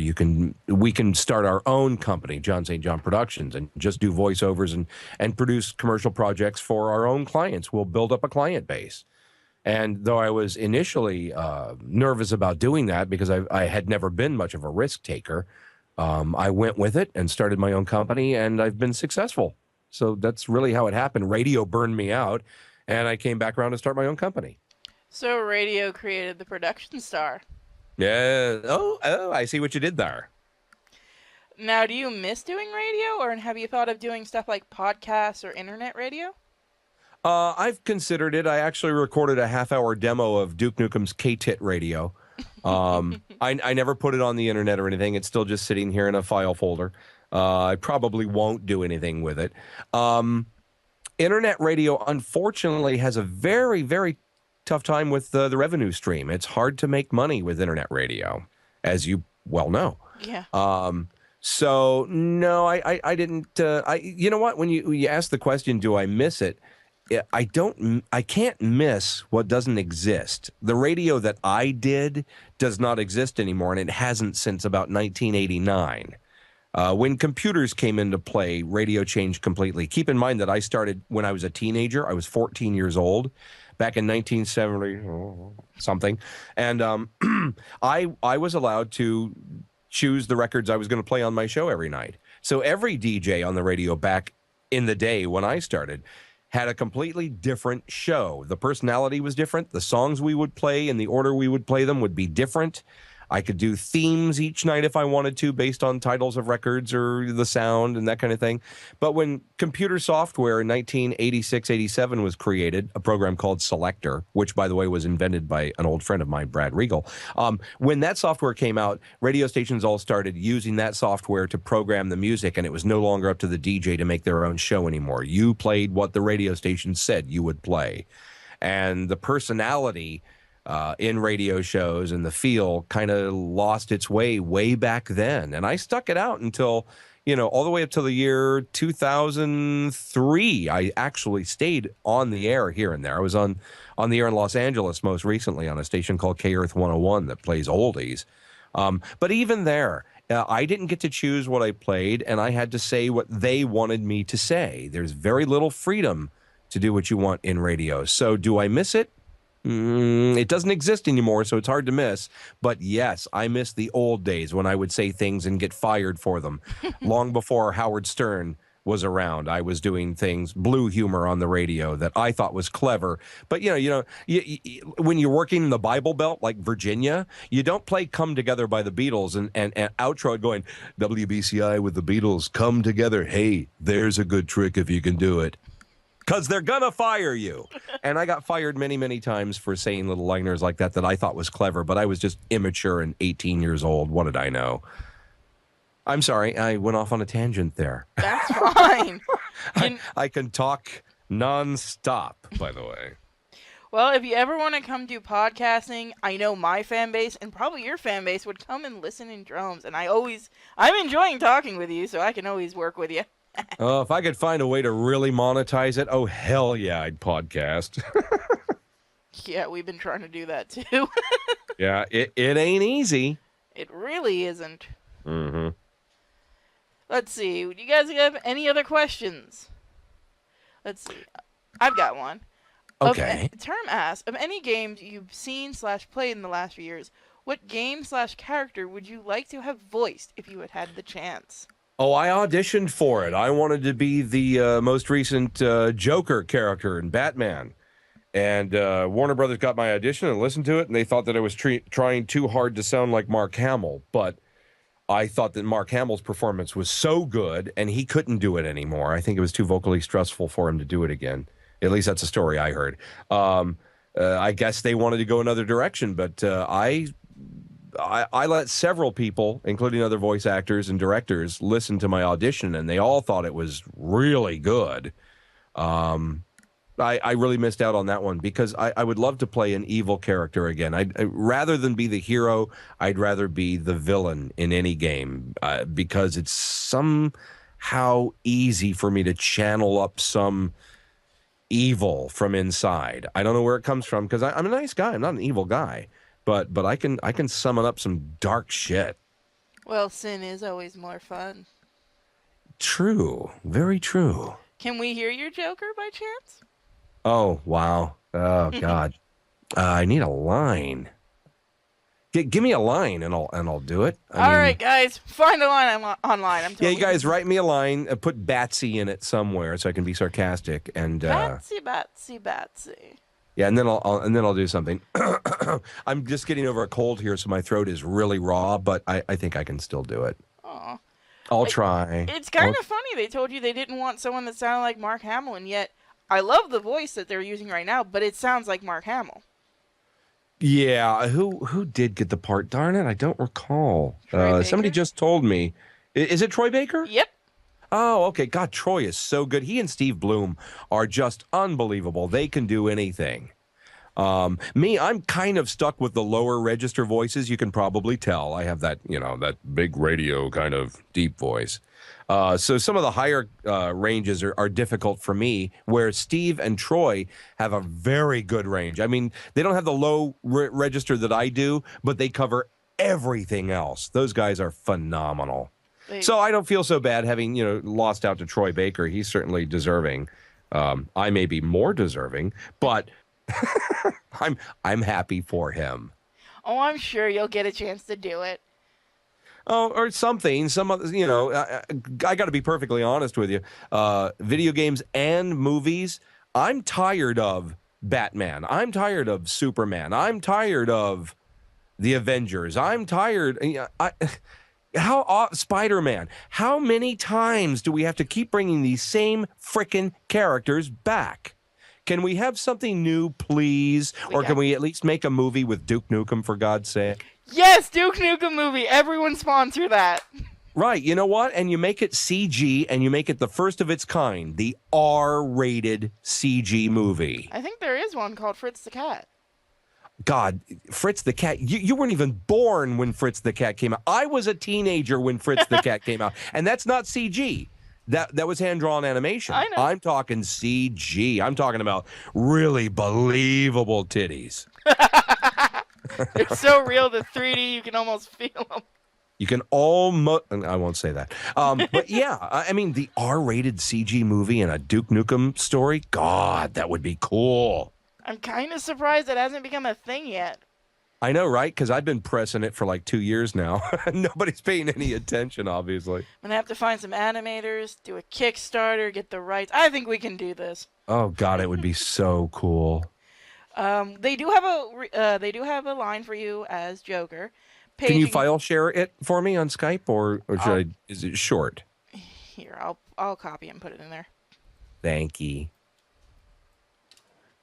We can start our own company, John St. John Productions, and just do voiceovers and produce commercial projects for our own clients. We'll build up a client base. And though I was initially nervous about doing that because I had never been much of a risk taker, I went with it and started my own company, and I've been successful. So that's really how it happened. Radio burned me out, and I came back around to start my own company. So radio created the production star. Yeah. Oh, I see what you did there. Now, do you miss doing radio, or have you thought of doing stuff like podcasts or internet radio? I've considered it. I actually recorded a half-hour demo of Duke Nukem's K-Tit radio. I never put it on the internet or anything. It's still just sitting here in a file folder. I probably won't do anything with it. Internet radio, unfortunately, has a very, very tough time with the revenue stream. It's hard to make money with internet radio, as you well know. Yeah. So no, I didn't. You know what? When you ask the question, do I miss it? I can't miss what doesn't exist. The radio that I did does not exist anymore, and it hasn't since about 1989. When computers came into play, radio changed completely. Keep in mind that I started when I was a teenager. I was 14 years old back in 1970 something. And I was allowed to choose the records I was going to play on my show every night. So every DJ on the radio back in the day when I started had a completely different show. The personality was different. The songs we would play and the order we would play them would be different. I could do themes each night if I wanted to based on titles of records or the sound and that kind of thing. But when computer software in 1986-87 was created, a program called Selector, which, by the way, was invented by an old friend of mine, Brad Regal. When that software came out, radio stations all started using that software to program the music, and it was no longer up to the DJ to make their own show anymore. You played what the radio station said you would play. And the personality in radio shows and the feel kind of lost its way back then. And I stuck it out until, all the way up to the year 2003. I actually stayed on the air here and there. I was on the air in Los Angeles most recently on a station called K-Earth 101 that plays oldies. But even there, I didn't get to choose what I played, and I had to say what they wanted me to say. There's very little freedom to do what you want in radio. So do I miss it? It doesn't exist anymore, so it's hard to miss. But yes, I miss the old days when I would say things and get fired for them. Long before Howard Stern was around, I was doing things, blue humor on the radio that I thought was clever. But, when you're working in the Bible Belt like Virginia, you don't play Come Together by the Beatles and outro it going, WBCI with the Beatles, come together. Hey, there's a good trick if you can do it. Because they're going to fire you. And I got fired many, many times for saying little liners like that I thought was clever, but I was just immature and 18 years old. What did I know? I'm sorry. I went off on a tangent there. That's fine. I can talk nonstop, by the way. Well, if you ever want to come do podcasting, I know my fan base and probably your fan base would come and listen in droves. And I'm enjoying talking with you, so I can always work with you. Oh, if I could find a way to really monetize it, oh, hell yeah, I'd podcast. Yeah, we've been trying to do that too. Yeah, it ain't easy. It really isn't. Mm-hmm. Let's see. Do you guys have any other questions? Let's see. I've got one. Okay. Term asks, of any games you've seen/played in the last few years, what game/character would you like to have voiced if you had had the chance? Oh, I auditioned for it. I wanted to be the most recent Joker character in Batman. And Warner Brothers got my audition and listened to it, and they thought that I was trying too hard to sound like Mark Hamill. But I thought that Mark Hamill's performance was so good, and he couldn't do it anymore. I think it was too vocally stressful for him to do it again. At least that's a story I heard. I guess they wanted to go another direction, but I I let several people, including other voice actors and directors, listen to my audition, and they all thought it was really good. I really missed out on that one because I would love to play an evil character again. Rather than be the hero, I'd rather be the villain in any game because it's somehow easy for me to channel up some evil from inside. I don't know where it comes from because I'm a nice guy. I'm not an evil guy, but I can summon up some dark shit. Well, sin is always more fun. True, very true. Can we hear your Joker by chance? Oh wow! Oh God! I need a line. Give me a line and I'll do it. All right, guys, find a line online. I'm yeah, you guys write me a line. Put Batsy in it somewhere so I can be sarcastic and. Batsy. Yeah, and then I'll do something. I'm just getting over a cold here, so my throat is really raw, but I think I can still do it. Aw. I'll try. It's kind of funny. They told you they didn't want someone that sounded like Mark Hamill, and yet I love the voice that they're using right now, but it sounds like Mark Hamill. Yeah, who did get the part? Darn it, I don't recall. Troy Somebody Baker? just told me. Is it Troy Baker? Yep. Oh, okay. God, Troy is so good. He and Steve Bloom are just unbelievable. They can do anything. Me, I'm kind of stuck with the lower register voices. You can probably tell. I have that, that big radio kind of deep voice. So some of the higher ranges are difficult for me, where Steve and Troy have a very good range. I mean, they don't have the low register that I do, but they cover everything else. Those guys are phenomenal. So I don't feel so bad having, lost out to Troy Baker. He's certainly deserving. I may be more deserving, but I'm happy for him. Oh, I'm sure you'll get a chance to do it. Oh, or something. Some other, I got to be perfectly honest with you. Video games and movies. I'm tired of Batman. I'm tired of Superman. I'm tired of the Avengers. I'm tired. Spider-Man. How many times do we have to keep bringing these same frickin' characters back? Can we have something new, please? Or can we at least make a movie with Duke Nukem, for God's sake? Yes, Duke Nukem movie. Everyone sponsor that. Right. You know what? And you make it CG, and you make it the first of its kind, the R-rated CG movie. I think there is one called Fritz the Cat. God, Fritz the Cat. You weren't even born when Fritz the Cat came out. I was a teenager when Fritz the Cat came out, and that's not CG. That was hand-drawn animation. I know. I'm talking CG. I'm talking about really believable titties. They're so real, the 3D, you can almost feel them. You can almost, I won't say that. But yeah, I mean, the R-rated CG movie and a Duke Nukem story, God, that would be cool. I'm kind of surprised it hasn't become a thing yet. I know, right? Because I've been pressing it for like 2 years now. Nobody's paying any attention, obviously. I'm going to have to find some animators, do a Kickstarter, get the rights. I think we can do this. Oh, God, it would be so cool. They do have a line for you as Joker. Can you file share it for me on Skype, or should is it short? Here, I'll copy and put it in there. Thank you.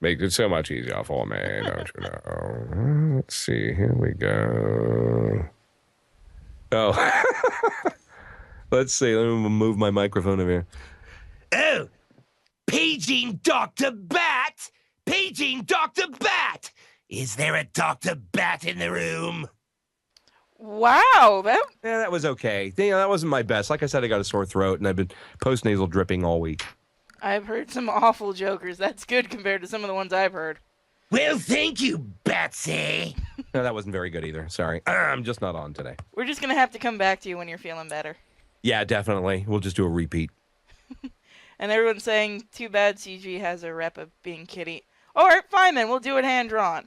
Makes it so much easier for me, don't you know? Let's see. Here we go. Oh. Let's see. Let me move my microphone over here. Oh, paging Dr. Bat! Paging Dr. Bat! Is there a Dr. Bat in the room? Wow, that was okay. That wasn't my best. Like I said, I got a sore throat, and I've been post-nasal dripping all week. I've heard some awful Jokers. That's good compared to some of the ones I've heard. Well, thank you, Batsy. No, that wasn't very good either. Sorry. I'm just not on today. We're just going to have to come back to you when you're feeling better. Yeah, definitely. We'll just do a repeat. And everyone's saying, too bad CG has a rep of being kitty. All right, fine then. We'll do it hand-drawn.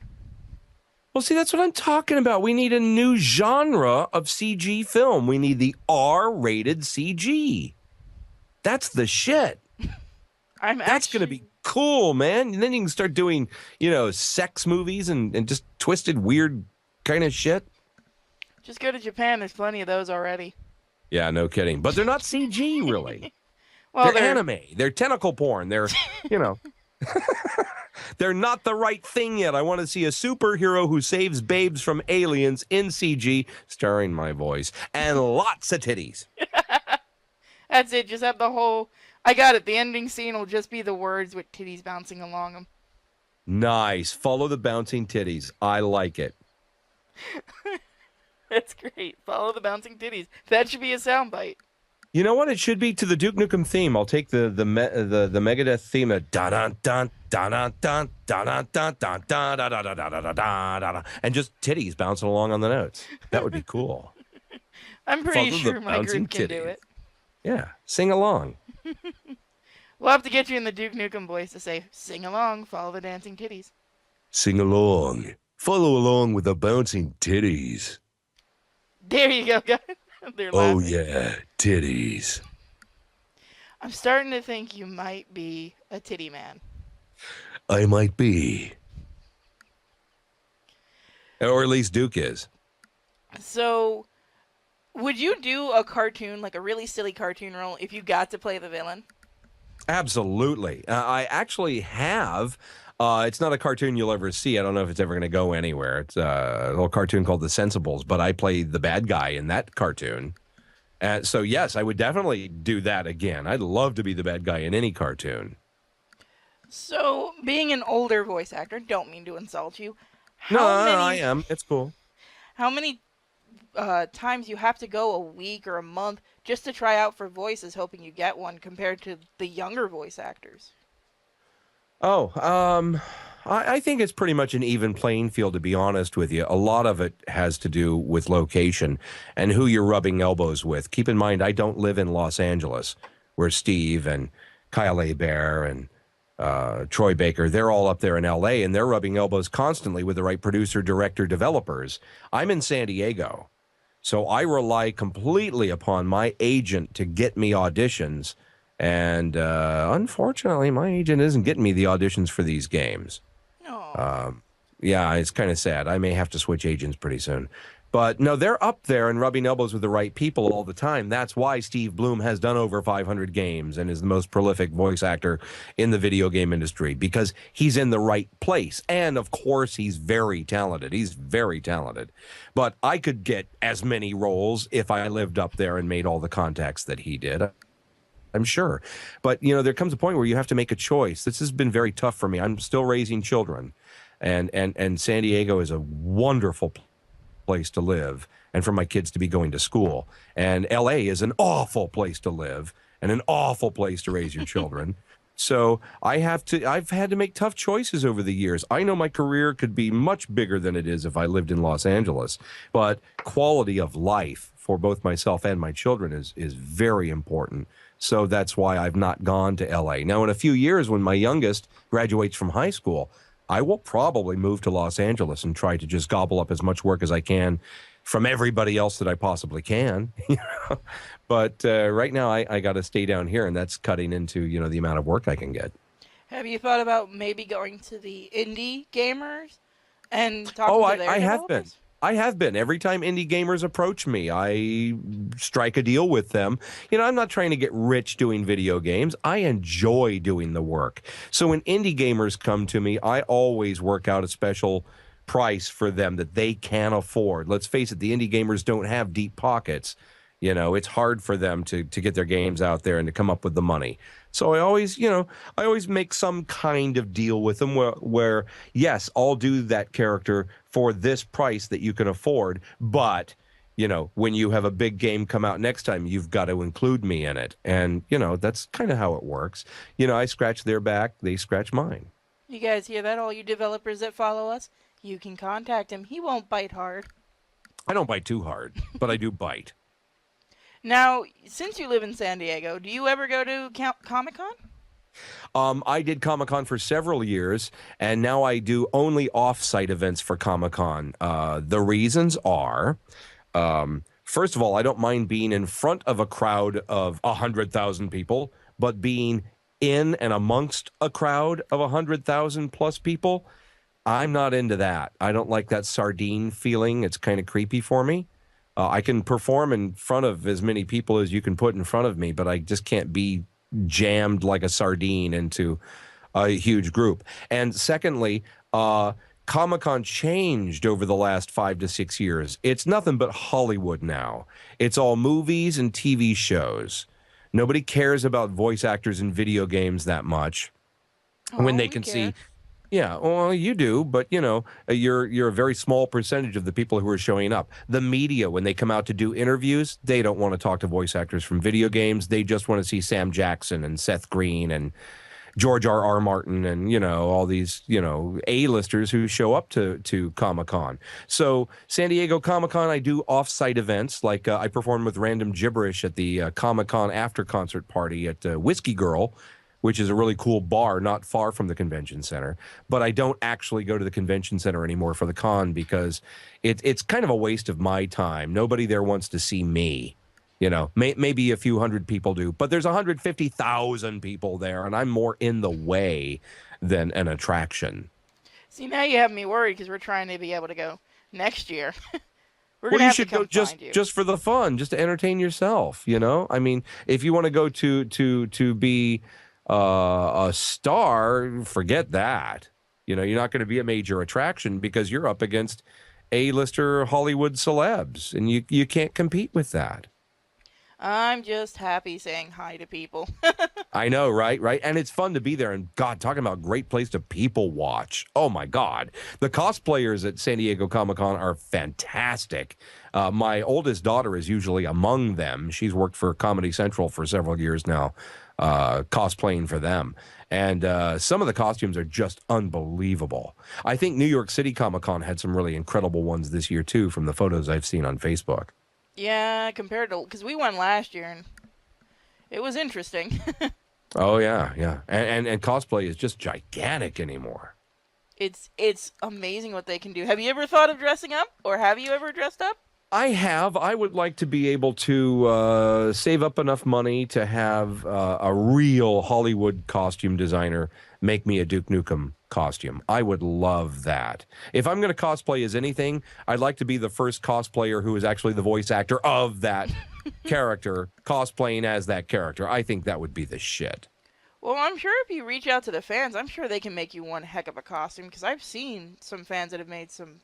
Well, see, that's what I'm talking about. We need a new genre of CG film. We need the R-rated CG. That's the shit. That's going to be cool, man. And then you can start doing, sex movies and just twisted, weird kind of shit. Just go to Japan. There's plenty of those already. Yeah, no kidding. But they're not CG, really. Well, they're anime. They're tentacle porn. They're, They're not the right thing yet. I want to see a superhero who saves babes from aliens in CG, starring my voice, and lots of titties. That's it. Just have the whole. I got it. The ending scene will just be the words with titties bouncing along them. Nice. Follow the bouncing titties. I like it. That's great. Follow the bouncing titties. That should be a soundbite. You know what? It should be to the Duke Nukem theme. I'll take the Megadeth theme of da da da da da da da da da da da da da da da da da, and just titties bouncing along on the notes. That would be cool. I'm pretty Follow the sure my bouncing group can do titties. it. Yeah, sing along. We'll have to get you in the Duke Nukem voice to say, "Sing along, follow the dancing titties." Sing along. Follow along with the bouncing titties. There you go, guys. They're Oh laughing. yeah, titties. I'm starting to think you might be a titty man. I might be. Or at least Duke is. So, would you do a cartoon, like a really silly cartoon role, if you got to play the villain? Absolutely. I actually have. It's not a cartoon you'll ever see. I don't know if it's ever going to go anywhere. It's a little cartoon called The Sensibles, but I played the bad guy in that cartoon. So, yes, I would definitely do that again. I'd love to be the bad guy in any cartoon. So, being an older voice actor, don't mean to insult you. No, I am. It's cool. How many times you have to go a week or a month just to try out for voices, hoping you get one, compared to the younger voice actors? Oh, I think it's pretty much an even playing field, to be honest with you. A lot of it has to do with location and who you're rubbing elbows with. Keep in mind, I don't live in Los Angeles, where Steve and Kyle Hebert and Troy Baker, they're all up there in L.A., and they're rubbing elbows constantly with the right producer, director, developers. I'm in San Diego, so I rely completely upon my agent to get me auditions. And unfortunately, my agent isn't getting me the auditions for these games. Oh. Yeah, it's kind of sad. I may have to switch agents pretty soon. But no, they're up there and rubbing elbows with the right people all the time. That's why Steve Bloom has done over 500 games and is the most prolific voice actor in the video game industry, because he's in the right place. And of course, he's very talented. He's very talented. But I could get as many roles if I lived up there and made all the contacts that he did. I'm sure. But, you know, there comes a point where you have to make a choice. This has been very tough for me. I'm still raising children. And San Diego is a wonderful place to live and for my kids to be going to school. And LA is an awful place to live and an awful place to raise your children. So I've had to make tough choices over the years. I know my career could be much bigger than it is if I lived in Los Angeles, but quality of life for both myself and my children is very important. So that's why I've not gone to LA. Now, in a few years, when my youngest graduates from high school, I will probably move to Los Angeles and try to just gobble up as much work as I can from everybody else that I possibly can. But right now, I got to stay down here, and that's cutting into, you know, the amount of work I can get. Have you thought about maybe going to the indie gamers and talking to their I have been. developers? I have been. Every time indie gamers approach me, I strike a deal with them. You know, I'm not trying to get rich doing video games. I enjoy doing the work. So when indie gamers come to me, I always work out a special price for them that they can afford. Let's face it, the indie gamers don't have deep pockets. You know, it's hard for them to get their games out there and to come up with the money. So I always make some kind of deal with them where yes, I'll do that character for this price that you can afford. But, you know, when you have a big game come out next time, you've got to include me in it. And, you know, that's kind of how it works. You know, I scratch their back, they scratch mine. You guys hear that? All you developers that follow us, you can contact him. He won't bite hard. I don't bite too hard, but I do bite. Now, since you live in San Diego, do you ever go to Comic-Con? I did Comic-Con for several years, and now I do only off-site events for Comic-Con. The reasons are, first of all, I don't mind being in front of a crowd of 100,000 people, but being in and amongst a crowd of 100,000 plus people, I'm not into that. I don't like that sardine feeling. It's kind of creepy for me. I can perform in front of as many people as you can put in front of me, but I just can't be jammed like a sardine into a huge group. And secondly, Comic-Con changed over the last 5 to 6 years. It's nothing but Hollywood now. It's all movies and TV shows. Nobody cares about voice actors in video games that much when Oh, they we can care. see. Yeah, well, you do, but you're a very small percentage of the people who are showing up. The media, when they come out to do interviews, they don't want to talk to voice actors from video games. They just want to see Sam Jackson and Seth Green and George R. Martin and all these A-listers who show up to Comic-Con. So San Diego Comic-Con, I do off-site events like I performed with Random Gibberish at the Comic-Con after concert party at Whiskey Girl, which is a really cool bar not far from the convention center. But I don't actually go to the convention center anymore for the con because it's kind of a waste of my time. Nobody there wants to see me. Maybe a few hundred people do, but there's 150,000 people there, and I'm more in the way than an attraction. See, now you have me worried because we're trying to be able to go next year. We're Well, gonna you have should to come go just find you. just for the fun, just to entertain yourself. I mean, if you want to go to be a star, forget that. You're not going to be a major attraction because you're up against A-lister Hollywood celebs, and you can't compete with that. I'm just happy saying hi to people. I know, right? Right. And it's fun to be there. And God, talking about great place to people watch. Oh, my God. The cosplayers at San Diego Comic-Con are fantastic. My oldest daughter is usually among them. She's worked for Comedy Central for several years now, cosplaying for them. And some of the costumes are just unbelievable. I think New York City Comic-Con had some really incredible ones this year, too, from the photos I've seen on Facebook. Yeah, compared to because we went last year and it was interesting. Oh, yeah, yeah. And cosplay is just gigantic anymore. It's amazing what they can do. Have you ever thought of dressing up, or have you ever dressed up? I have. I would like to be able to save up enough money to have a real Hollywood costume designer make me a Duke Nukem costume. I would love that. If I'm going to cosplay as anything, I'd like to be the first cosplayer who is actually the voice actor of that character, cosplaying as that character. I think that would be the shit. Well, I'm sure if you reach out to the fans, I'm sure they can make you one heck of a costume because I've seen some fans that have made some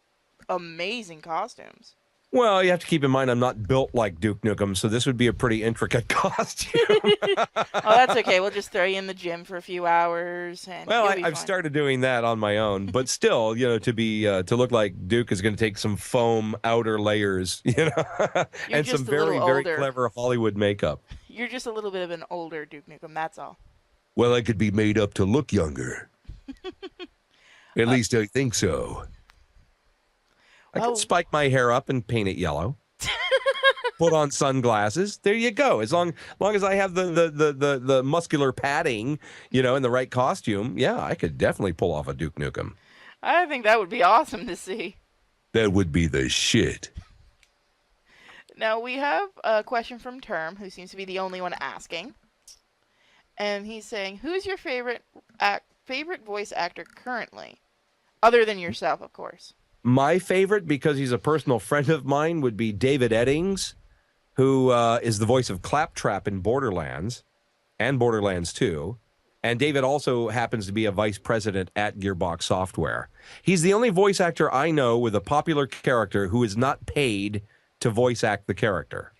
amazing costumes. Well, you have to keep in mind I'm not built like Duke Nukem, so this would be a pretty intricate costume. Oh, that's okay. We'll just throw you in the gym for a few hours and Well, you'll be I've fine. started doing that on my own, but still, to look like Duke is going to take some foam outer layers, You're and just some a very, little very older. clever Hollywood makeup. You're just a little bit of an older Duke Nukem, that's all. Well, I could be made up to look younger. At least I think so. I Oh. could spike my hair up and paint it yellow. Put on sunglasses. There you go. As long as I have the muscular padding, in the right costume, yeah, I could definitely pull off a Duke Nukem. I think that would be awesome to see. That would be the shit. Now, we have a question from Term, who seems to be the only one asking. And he's saying, who's your favorite voice actor currently? Other than yourself, of course. My favorite, because he's a personal friend of mine, would be David Eddings, who is the voice of Claptrap in Borderlands and Borderlands 2. And David also happens to be a vice president at Gearbox Software. He's the only voice actor I know with a popular character who is not paid to voice act the character.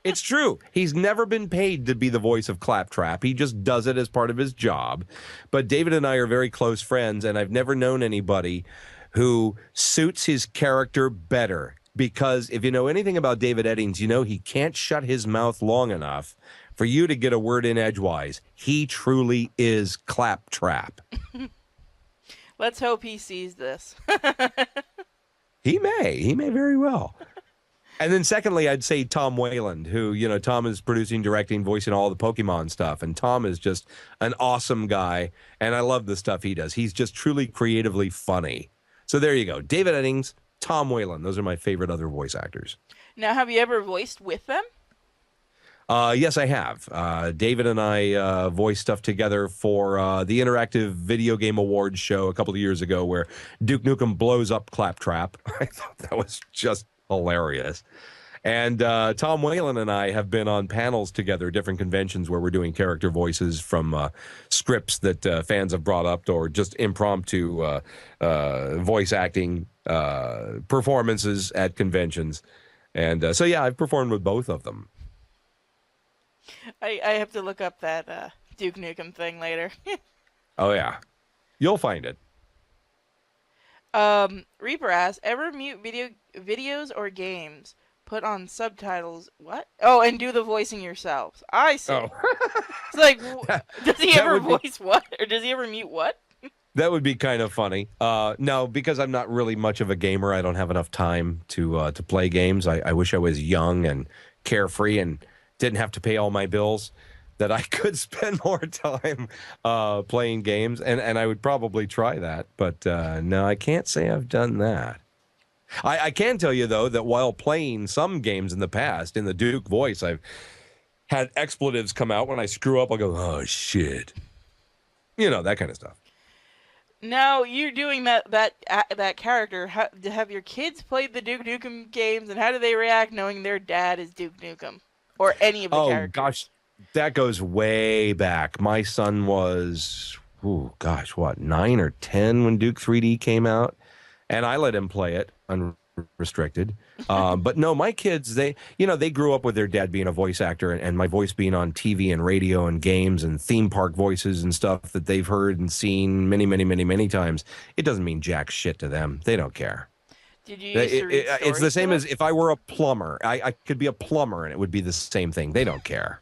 It's true. He's never been paid to be the voice of Claptrap. He just does it as part of his job. But David and I are very close friends, and I've never known anybody who suits his character better. Because if you know anything about David Eddings, he can't shut his mouth long enough for you to get a word in edgewise. He truly is Claptrap. Let's hope he sees this. He may very well. And then secondly, I'd say Tom Wayland, who, Tom is producing, directing, voicing all the Pokemon stuff. And Tom is just an awesome guy. And I love the stuff he does. He's just truly creatively funny. So there you go. David Eddings, Tom Wayland. Those are my favorite other voice actors. Now, have you ever voiced with them? Yes, I have. David and I voiced stuff together for the Interactive Video Game Awards show a couple of years ago where Duke Nukem blows up Claptrap. I thought that was just hilarious. And Tom Whalen and I have been on panels together, different conventions where we're doing character voices from scripts that fans have brought up, or just impromptu voice acting performances at conventions. And so, yeah, I've performed with both of them. I have to look up that Duke Nukem thing later. Oh, yeah. You'll find it. Reaper asks, ever mute videos or games? Put on subtitles. What? Oh, and do the voicing yourselves. I see. Oh. It's like, does he that ever would be- voice what? Or does he ever mute what? That would be kind of funny. No, because I'm not really much of a gamer. I don't have enough time to play games. I wish I was young and carefree and didn't have to pay all my bills, that I could spend more time playing games, and I would probably try that. But no, I can't say I've done that. I can tell you, though, that while playing some games in the past, in the Duke voice, I've had expletives come out. When I screw up, I'll go, oh, shit. You know, that kind of stuff. Now you're doing that character. Have your kids played the Duke Nukem games, and how do they react knowing their dad is Duke Nukem or any of the characters? Oh gosh, that goes way back. My son was, 9 or 10 when Duke 3D came out, and I let him play it unrestricted. But no, my kids, they grew up with their dad being a voice actor, and my voice being on TV and radio and games and theme park voices and stuff that they've heard and seen many, many, many, many times. It doesn't mean jack shit to them. They don't care. Did you used to read It's the stories same to as them? if I were a plumber. I could be a plumber and it would be the same thing. They don't care.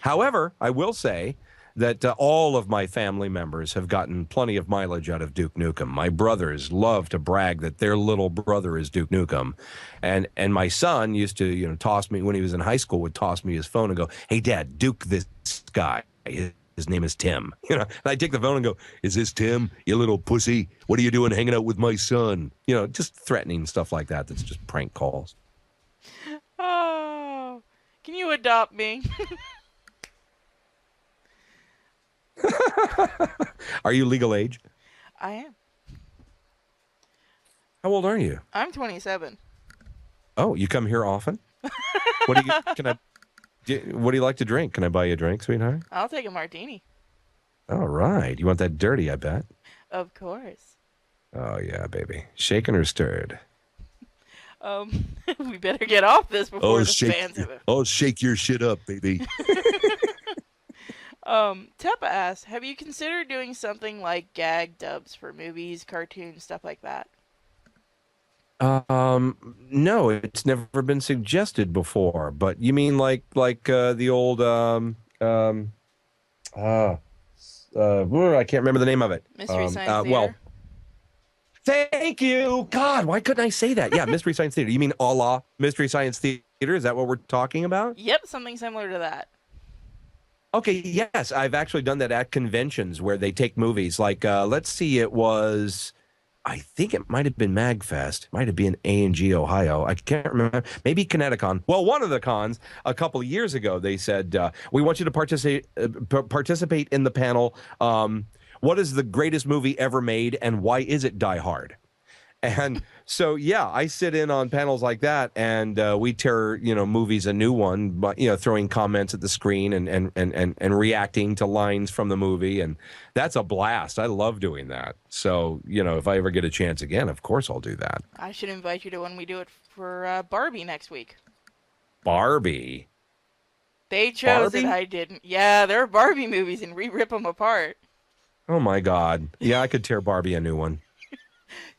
However, I will say that all of my family members have gotten plenty of mileage out of Duke Nukem. My brothers love to brag that their little brother is Duke Nukem. And my son used to, toss me, when he was in high school, would toss me his phone and go, hey, Dad, Duke this guy. His name is Tim. And I'd take the phone and go, is this Tim, you little pussy? What are you doing hanging out with my son? Just threatening stuff like that. That's just prank calls. Oh, can you adopt me? Are you legal age? I am. How old are you? I'm 27. Oh, you come here often? What do you like to drink? Can I buy you a drink, sweetheart? I'll take a martini. All right. You want that dirty, I bet. Of course. Oh, yeah, baby. Shaken or stirred? We better get off this before the fans have it. I'll shake your shit up, baby. Teppa asks, have you considered doing something like gag dubs for movies, cartoons, stuff like that? No, it's never been suggested before. But you mean like the old I can't remember the name of it. Mystery Science Theater? Well, thank you. God, why couldn't I say that? Yeah, Mystery Science Theater. You mean a la Mystery Science Theater? Is that what we're talking about? Yep, something similar to that. Okay, yes, I've actually done that at conventions where they take movies. Like, let's see, I think it might have been MagFest, might have been A&G Ohio. I can't remember. Maybe Kineticon. Well, one of the cons a couple of years ago, they said, we want you to participate in the panel. What is the greatest movie ever made, and why is it Die Hard? And so, yeah, I sit in on panels like that, and we tear, movies a new one, but, throwing comments at the screen and reacting to lines from the movie. And that's a blast. I love doing that. So, if I ever get a chance again, of course I'll do that. I should invite you to when we do it for Barbie next week. Barbie? They chose Barbie? it, I didn't. Yeah, there are Barbie movies, and we rip them apart. Oh, my God. Yeah, I could tear Barbie a new one.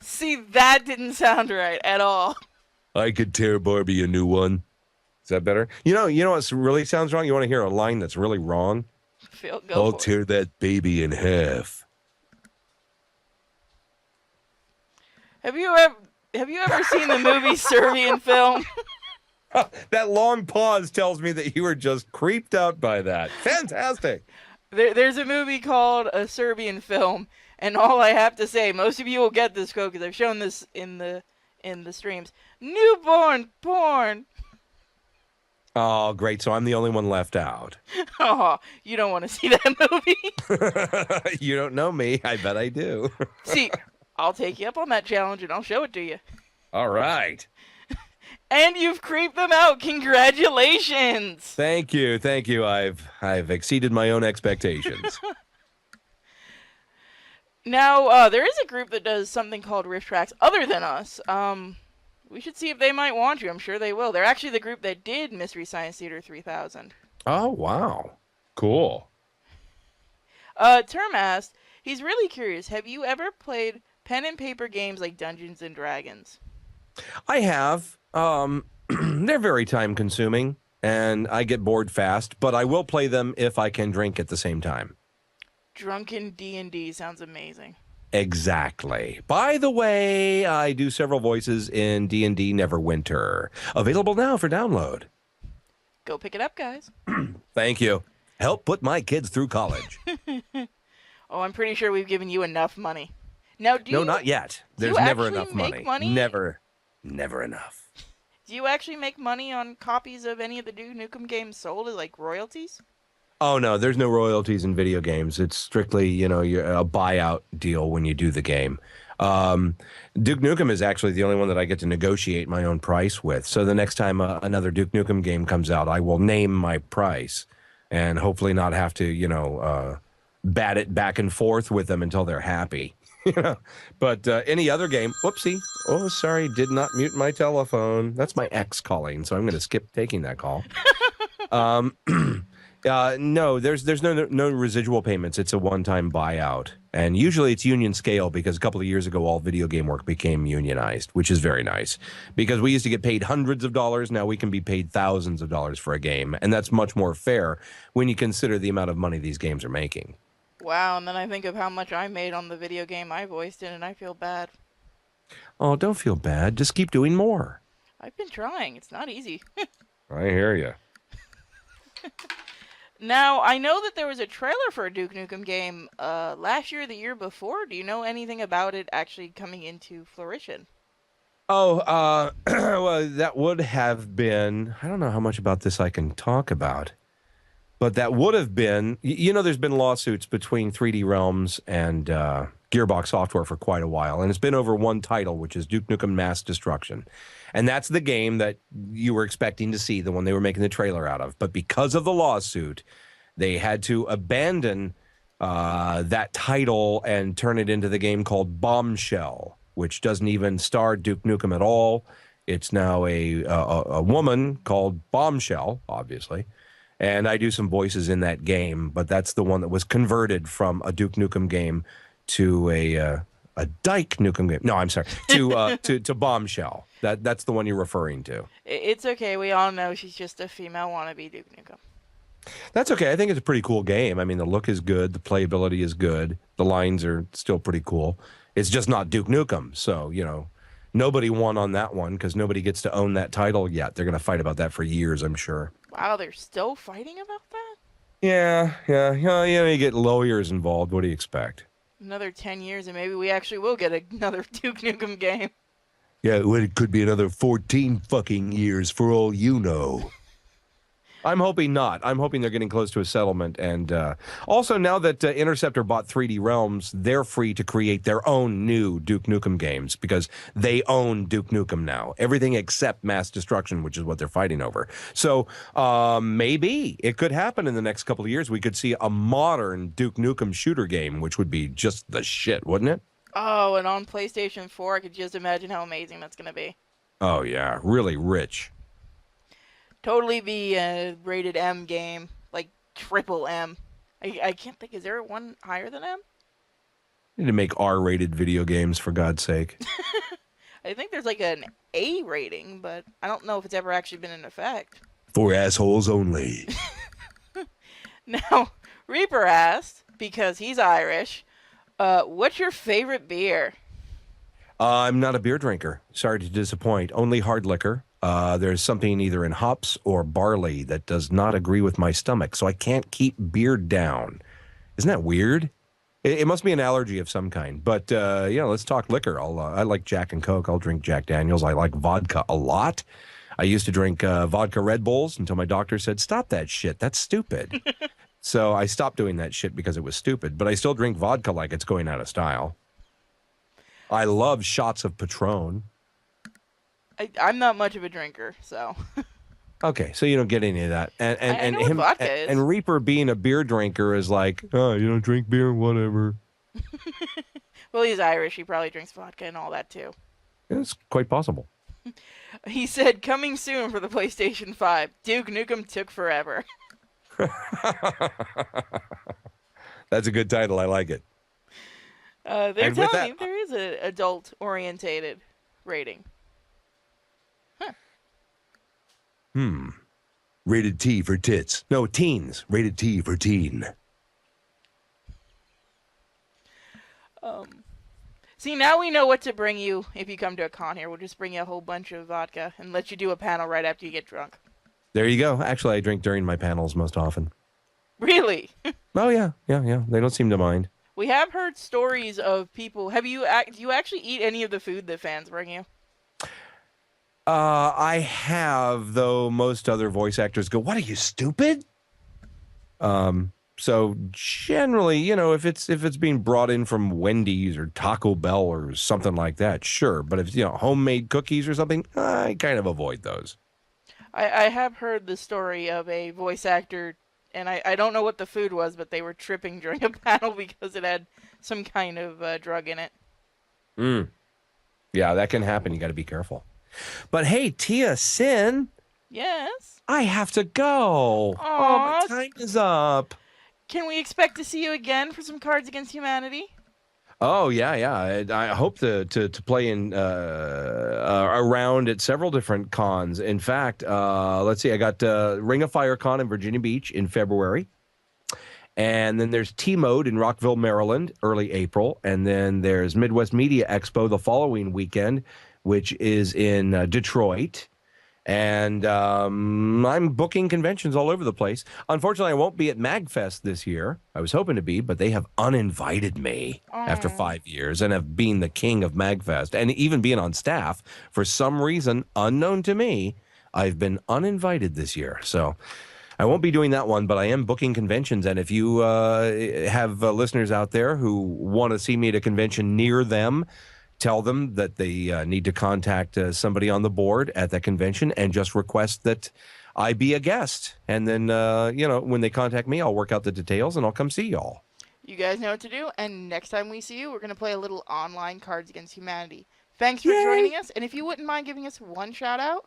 See, that didn't sound right at all. I could tear Barbie a new one. Is that better? You know what really sounds wrong? You want to hear a line that's really wrong? Phil, go I'll for it. tear that baby in half. Have you ever seen the movie Serbian Film? That long pause tells me that you were just creeped out by that. Fantastic. There's a movie called A Serbian Film, and all I have to say, most of you will get this quote because I've shown this in the streams. Newborn porn. Oh, great. So I'm the only one left out. Oh, you don't want to see that movie. You don't know me. I bet I do. See, I'll take you up on that challenge and I'll show it to you. All right. And you've creeped them out. Congratulations. Thank you, thank you. I've exceeded my own expectations. Now, there is a group that does something called Rift Tracks other than us. We should see if they might want you. I'm sure they will. They're actually the group that did Mystery Science Theater 3000. Oh wow. Cool. Term asked, he's really curious, have you ever played pen and paper games like Dungeons and Dragons? I have. They're very time consuming, and I get bored fast. But I will play them if I can drink at the same time. Drunken D&D sounds amazing. Exactly. By the way, I do several voices in D&D Neverwinter. Available now for download. Go pick it up, guys. Thank you. Help put my kids through college. Oh, I'm pretty sure we've given you enough money. Now, No, not yet. do you There's never actually enough make money? Never enough. Do you actually make money on copies of any of the Duke Nukem games sold as, like, royalties? Oh, no, there's no royalties in video games. It's strictly, a buyout deal when you do the game. Duke Nukem is actually the only one that I get to negotiate my own price with. So the next time another Duke Nukem game comes out, I will name my price and hopefully not have to, bat it back and forth with them until they're happy. But any other game, whoopsie. Oh, sorry, did not mute my telephone. That's my ex calling, so I'm going to skip taking that call. No, there's no residual payments. It's a one-time buyout. And usually it's union scale because a couple of years ago, all video game work became unionized, which is very nice. Because we used to get paid hundreds of dollars. Now we can be paid thousands of dollars for a game. And that's much more fair when you consider the amount of money these games are making. Wow, and then I think of how much I made on the video game I voiced in, and I feel bad. Oh, don't feel bad. Just keep doing more. I've been trying. It's not easy. I hear you. Now, I know that there was a trailer for a Duke Nukem game last year or the year before. Do you know anything about it actually coming into fruition? Oh, well, that would have been, I don't know how much about this I can talk about, but that would have been, there's been lawsuits between 3D Realms and Gearbox Software for quite a while, and it's been over one title, which is Duke Nukem Mass Destruction. And that's the game that you were expecting to see, the one they were making the trailer out of. But because of the lawsuit, they had to abandon that title and turn it into the game called Bombshell, which doesn't even star Duke Nukem at all. It's now a woman called Bombshell, obviously. And I do some voices in that game, but that's the one that was converted from a Duke Nukem game to a Dyke Nukem game. No, I'm sorry, to Bombshell. That's the one you're referring to. It's okay. We all know she's just a female wannabe Duke Nukem. That's okay. I think it's a pretty cool game. I mean, the look is good. The playability is good. The lines are still pretty cool. It's just not Duke Nukem. So, nobody won on that one because nobody gets to own that title yet. They're going to fight about that for years, I'm sure. Wow, they're still fighting about that? Yeah. You get lawyers involved. What do you expect? Another 10 years and maybe we actually will get another Duke Nukem game. Yeah, well, it could be another 14 fucking years for all you know. I'm hoping not. I'm hoping they're getting close to a settlement. And also, now that Interceptor bought 3D Realms, they're free to create their own new Duke Nukem games because they own Duke Nukem now. Everything except Mass Destruction, which is what they're fighting over. So maybe it could happen in the next couple of years. We could see a modern Duke Nukem shooter game, which would be just the shit, wouldn't it? Oh, and on PlayStation 4, I could just imagine how amazing that's going to be. Oh, yeah. Really rich. Totally be a rated M game, like triple M. I can't think, is there one higher than M? Need to make R-rated video games, for God's sake. I think there's like an A rating, but I don't know if it's ever actually been in effect. For assholes only. Now, Reaper asked, because he's Irish, what's your favorite beer? I'm not a beer drinker. Sorry to disappoint. Only hard liquor. There's something either in hops or barley that does not agree with my stomach, so I can't keep beer down. Isn't that weird? It must be an allergy of some kind. But, let's talk liquor. I like Jack and Coke. I'll drink Jack Daniels. I like vodka a lot. I used to drink vodka Red Bulls until my doctor said, stop that shit. That's stupid. So I stopped doing that shit because it was stupid. But I still drink vodka like it's going out of style. I love shots of Patron. I'm not much of a drinker, so. Okay, so you don't get any of that. I know what vodka is. And Reaper being a beer drinker is like, oh, you don't drink beer, whatever. Well, he's Irish. He probably drinks vodka and all that too. It's quite possible. He said, coming soon for the PlayStation 5. Duke Nukem took forever. That's a good title. I like it. They're And with telling me that- there is an adult-orientated rating. Rated T for tits. No, teens. Rated T for teen. See, now we know what to bring you if you come to a con here. We'll just bring you a whole bunch of vodka and let you do a panel right after you get drunk. There you go. Actually, I drink during my panels most often. Really? Oh, yeah. They don't seem to mind. We have heard stories of people. Do you actually eat any of the food that fans bring you? I have, though most other voice actors go, what are you, stupid? So generally, you know, if it's being brought in from Wendy's or Taco Bell or something like that, sure. But if, you know, homemade cookies or something, I kind of avoid those. I have heard the story of a voice actor, and I don't know what the food was, but they were tripping during a panel because it had some kind of drug in it. Yeah, that can happen. You got to be careful. But hey, Tia Sin, Yes. I have to go. Oh, Aw. my time is up. Can we expect to see you again for some Cards Against Humanity? Oh yeah. I hope to play in around at several different cons. In fact, let's see, I got Ring of Fire Con in Virginia Beach in February, and then there's T-Mode in Rockville, Maryland, early April, and then there's Midwest Media Expo the following weekend, which is in Detroit. And I'm booking conventions all over the place. Unfortunately, I won't be at MagFest this year. I was hoping to be, but they have uninvited me after 5 years and have been the king of MagFest. And even being on staff, for some reason unknown to me, I've been uninvited this year. So I won't be doing that one, but I am booking conventions. And if you have listeners out there who want to see me at a convention near them, tell them that they need to contact somebody on the board at that convention and just request that I be a guest. And then, you know, when they contact me, I'll work out the details and I'll come see y'all. You guys know what to do, and next time we see you, we're going to play a little online Cards Against Humanity. Thanks for joining us, and if you wouldn't mind giving us one shout-out.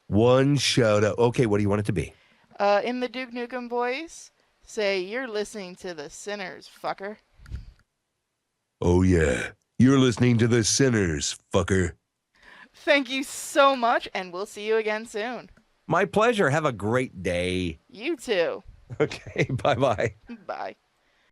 One shout out. Okay, what do you want it to be? In the Duke Nukem voice, say, you're listening to the Sinners, fucker. Oh, yeah. You're listening to the Sinners, fucker. Thank you so much, and we'll see you again soon. My pleasure. Have a great day. You too. Okay, bye-bye. Bye.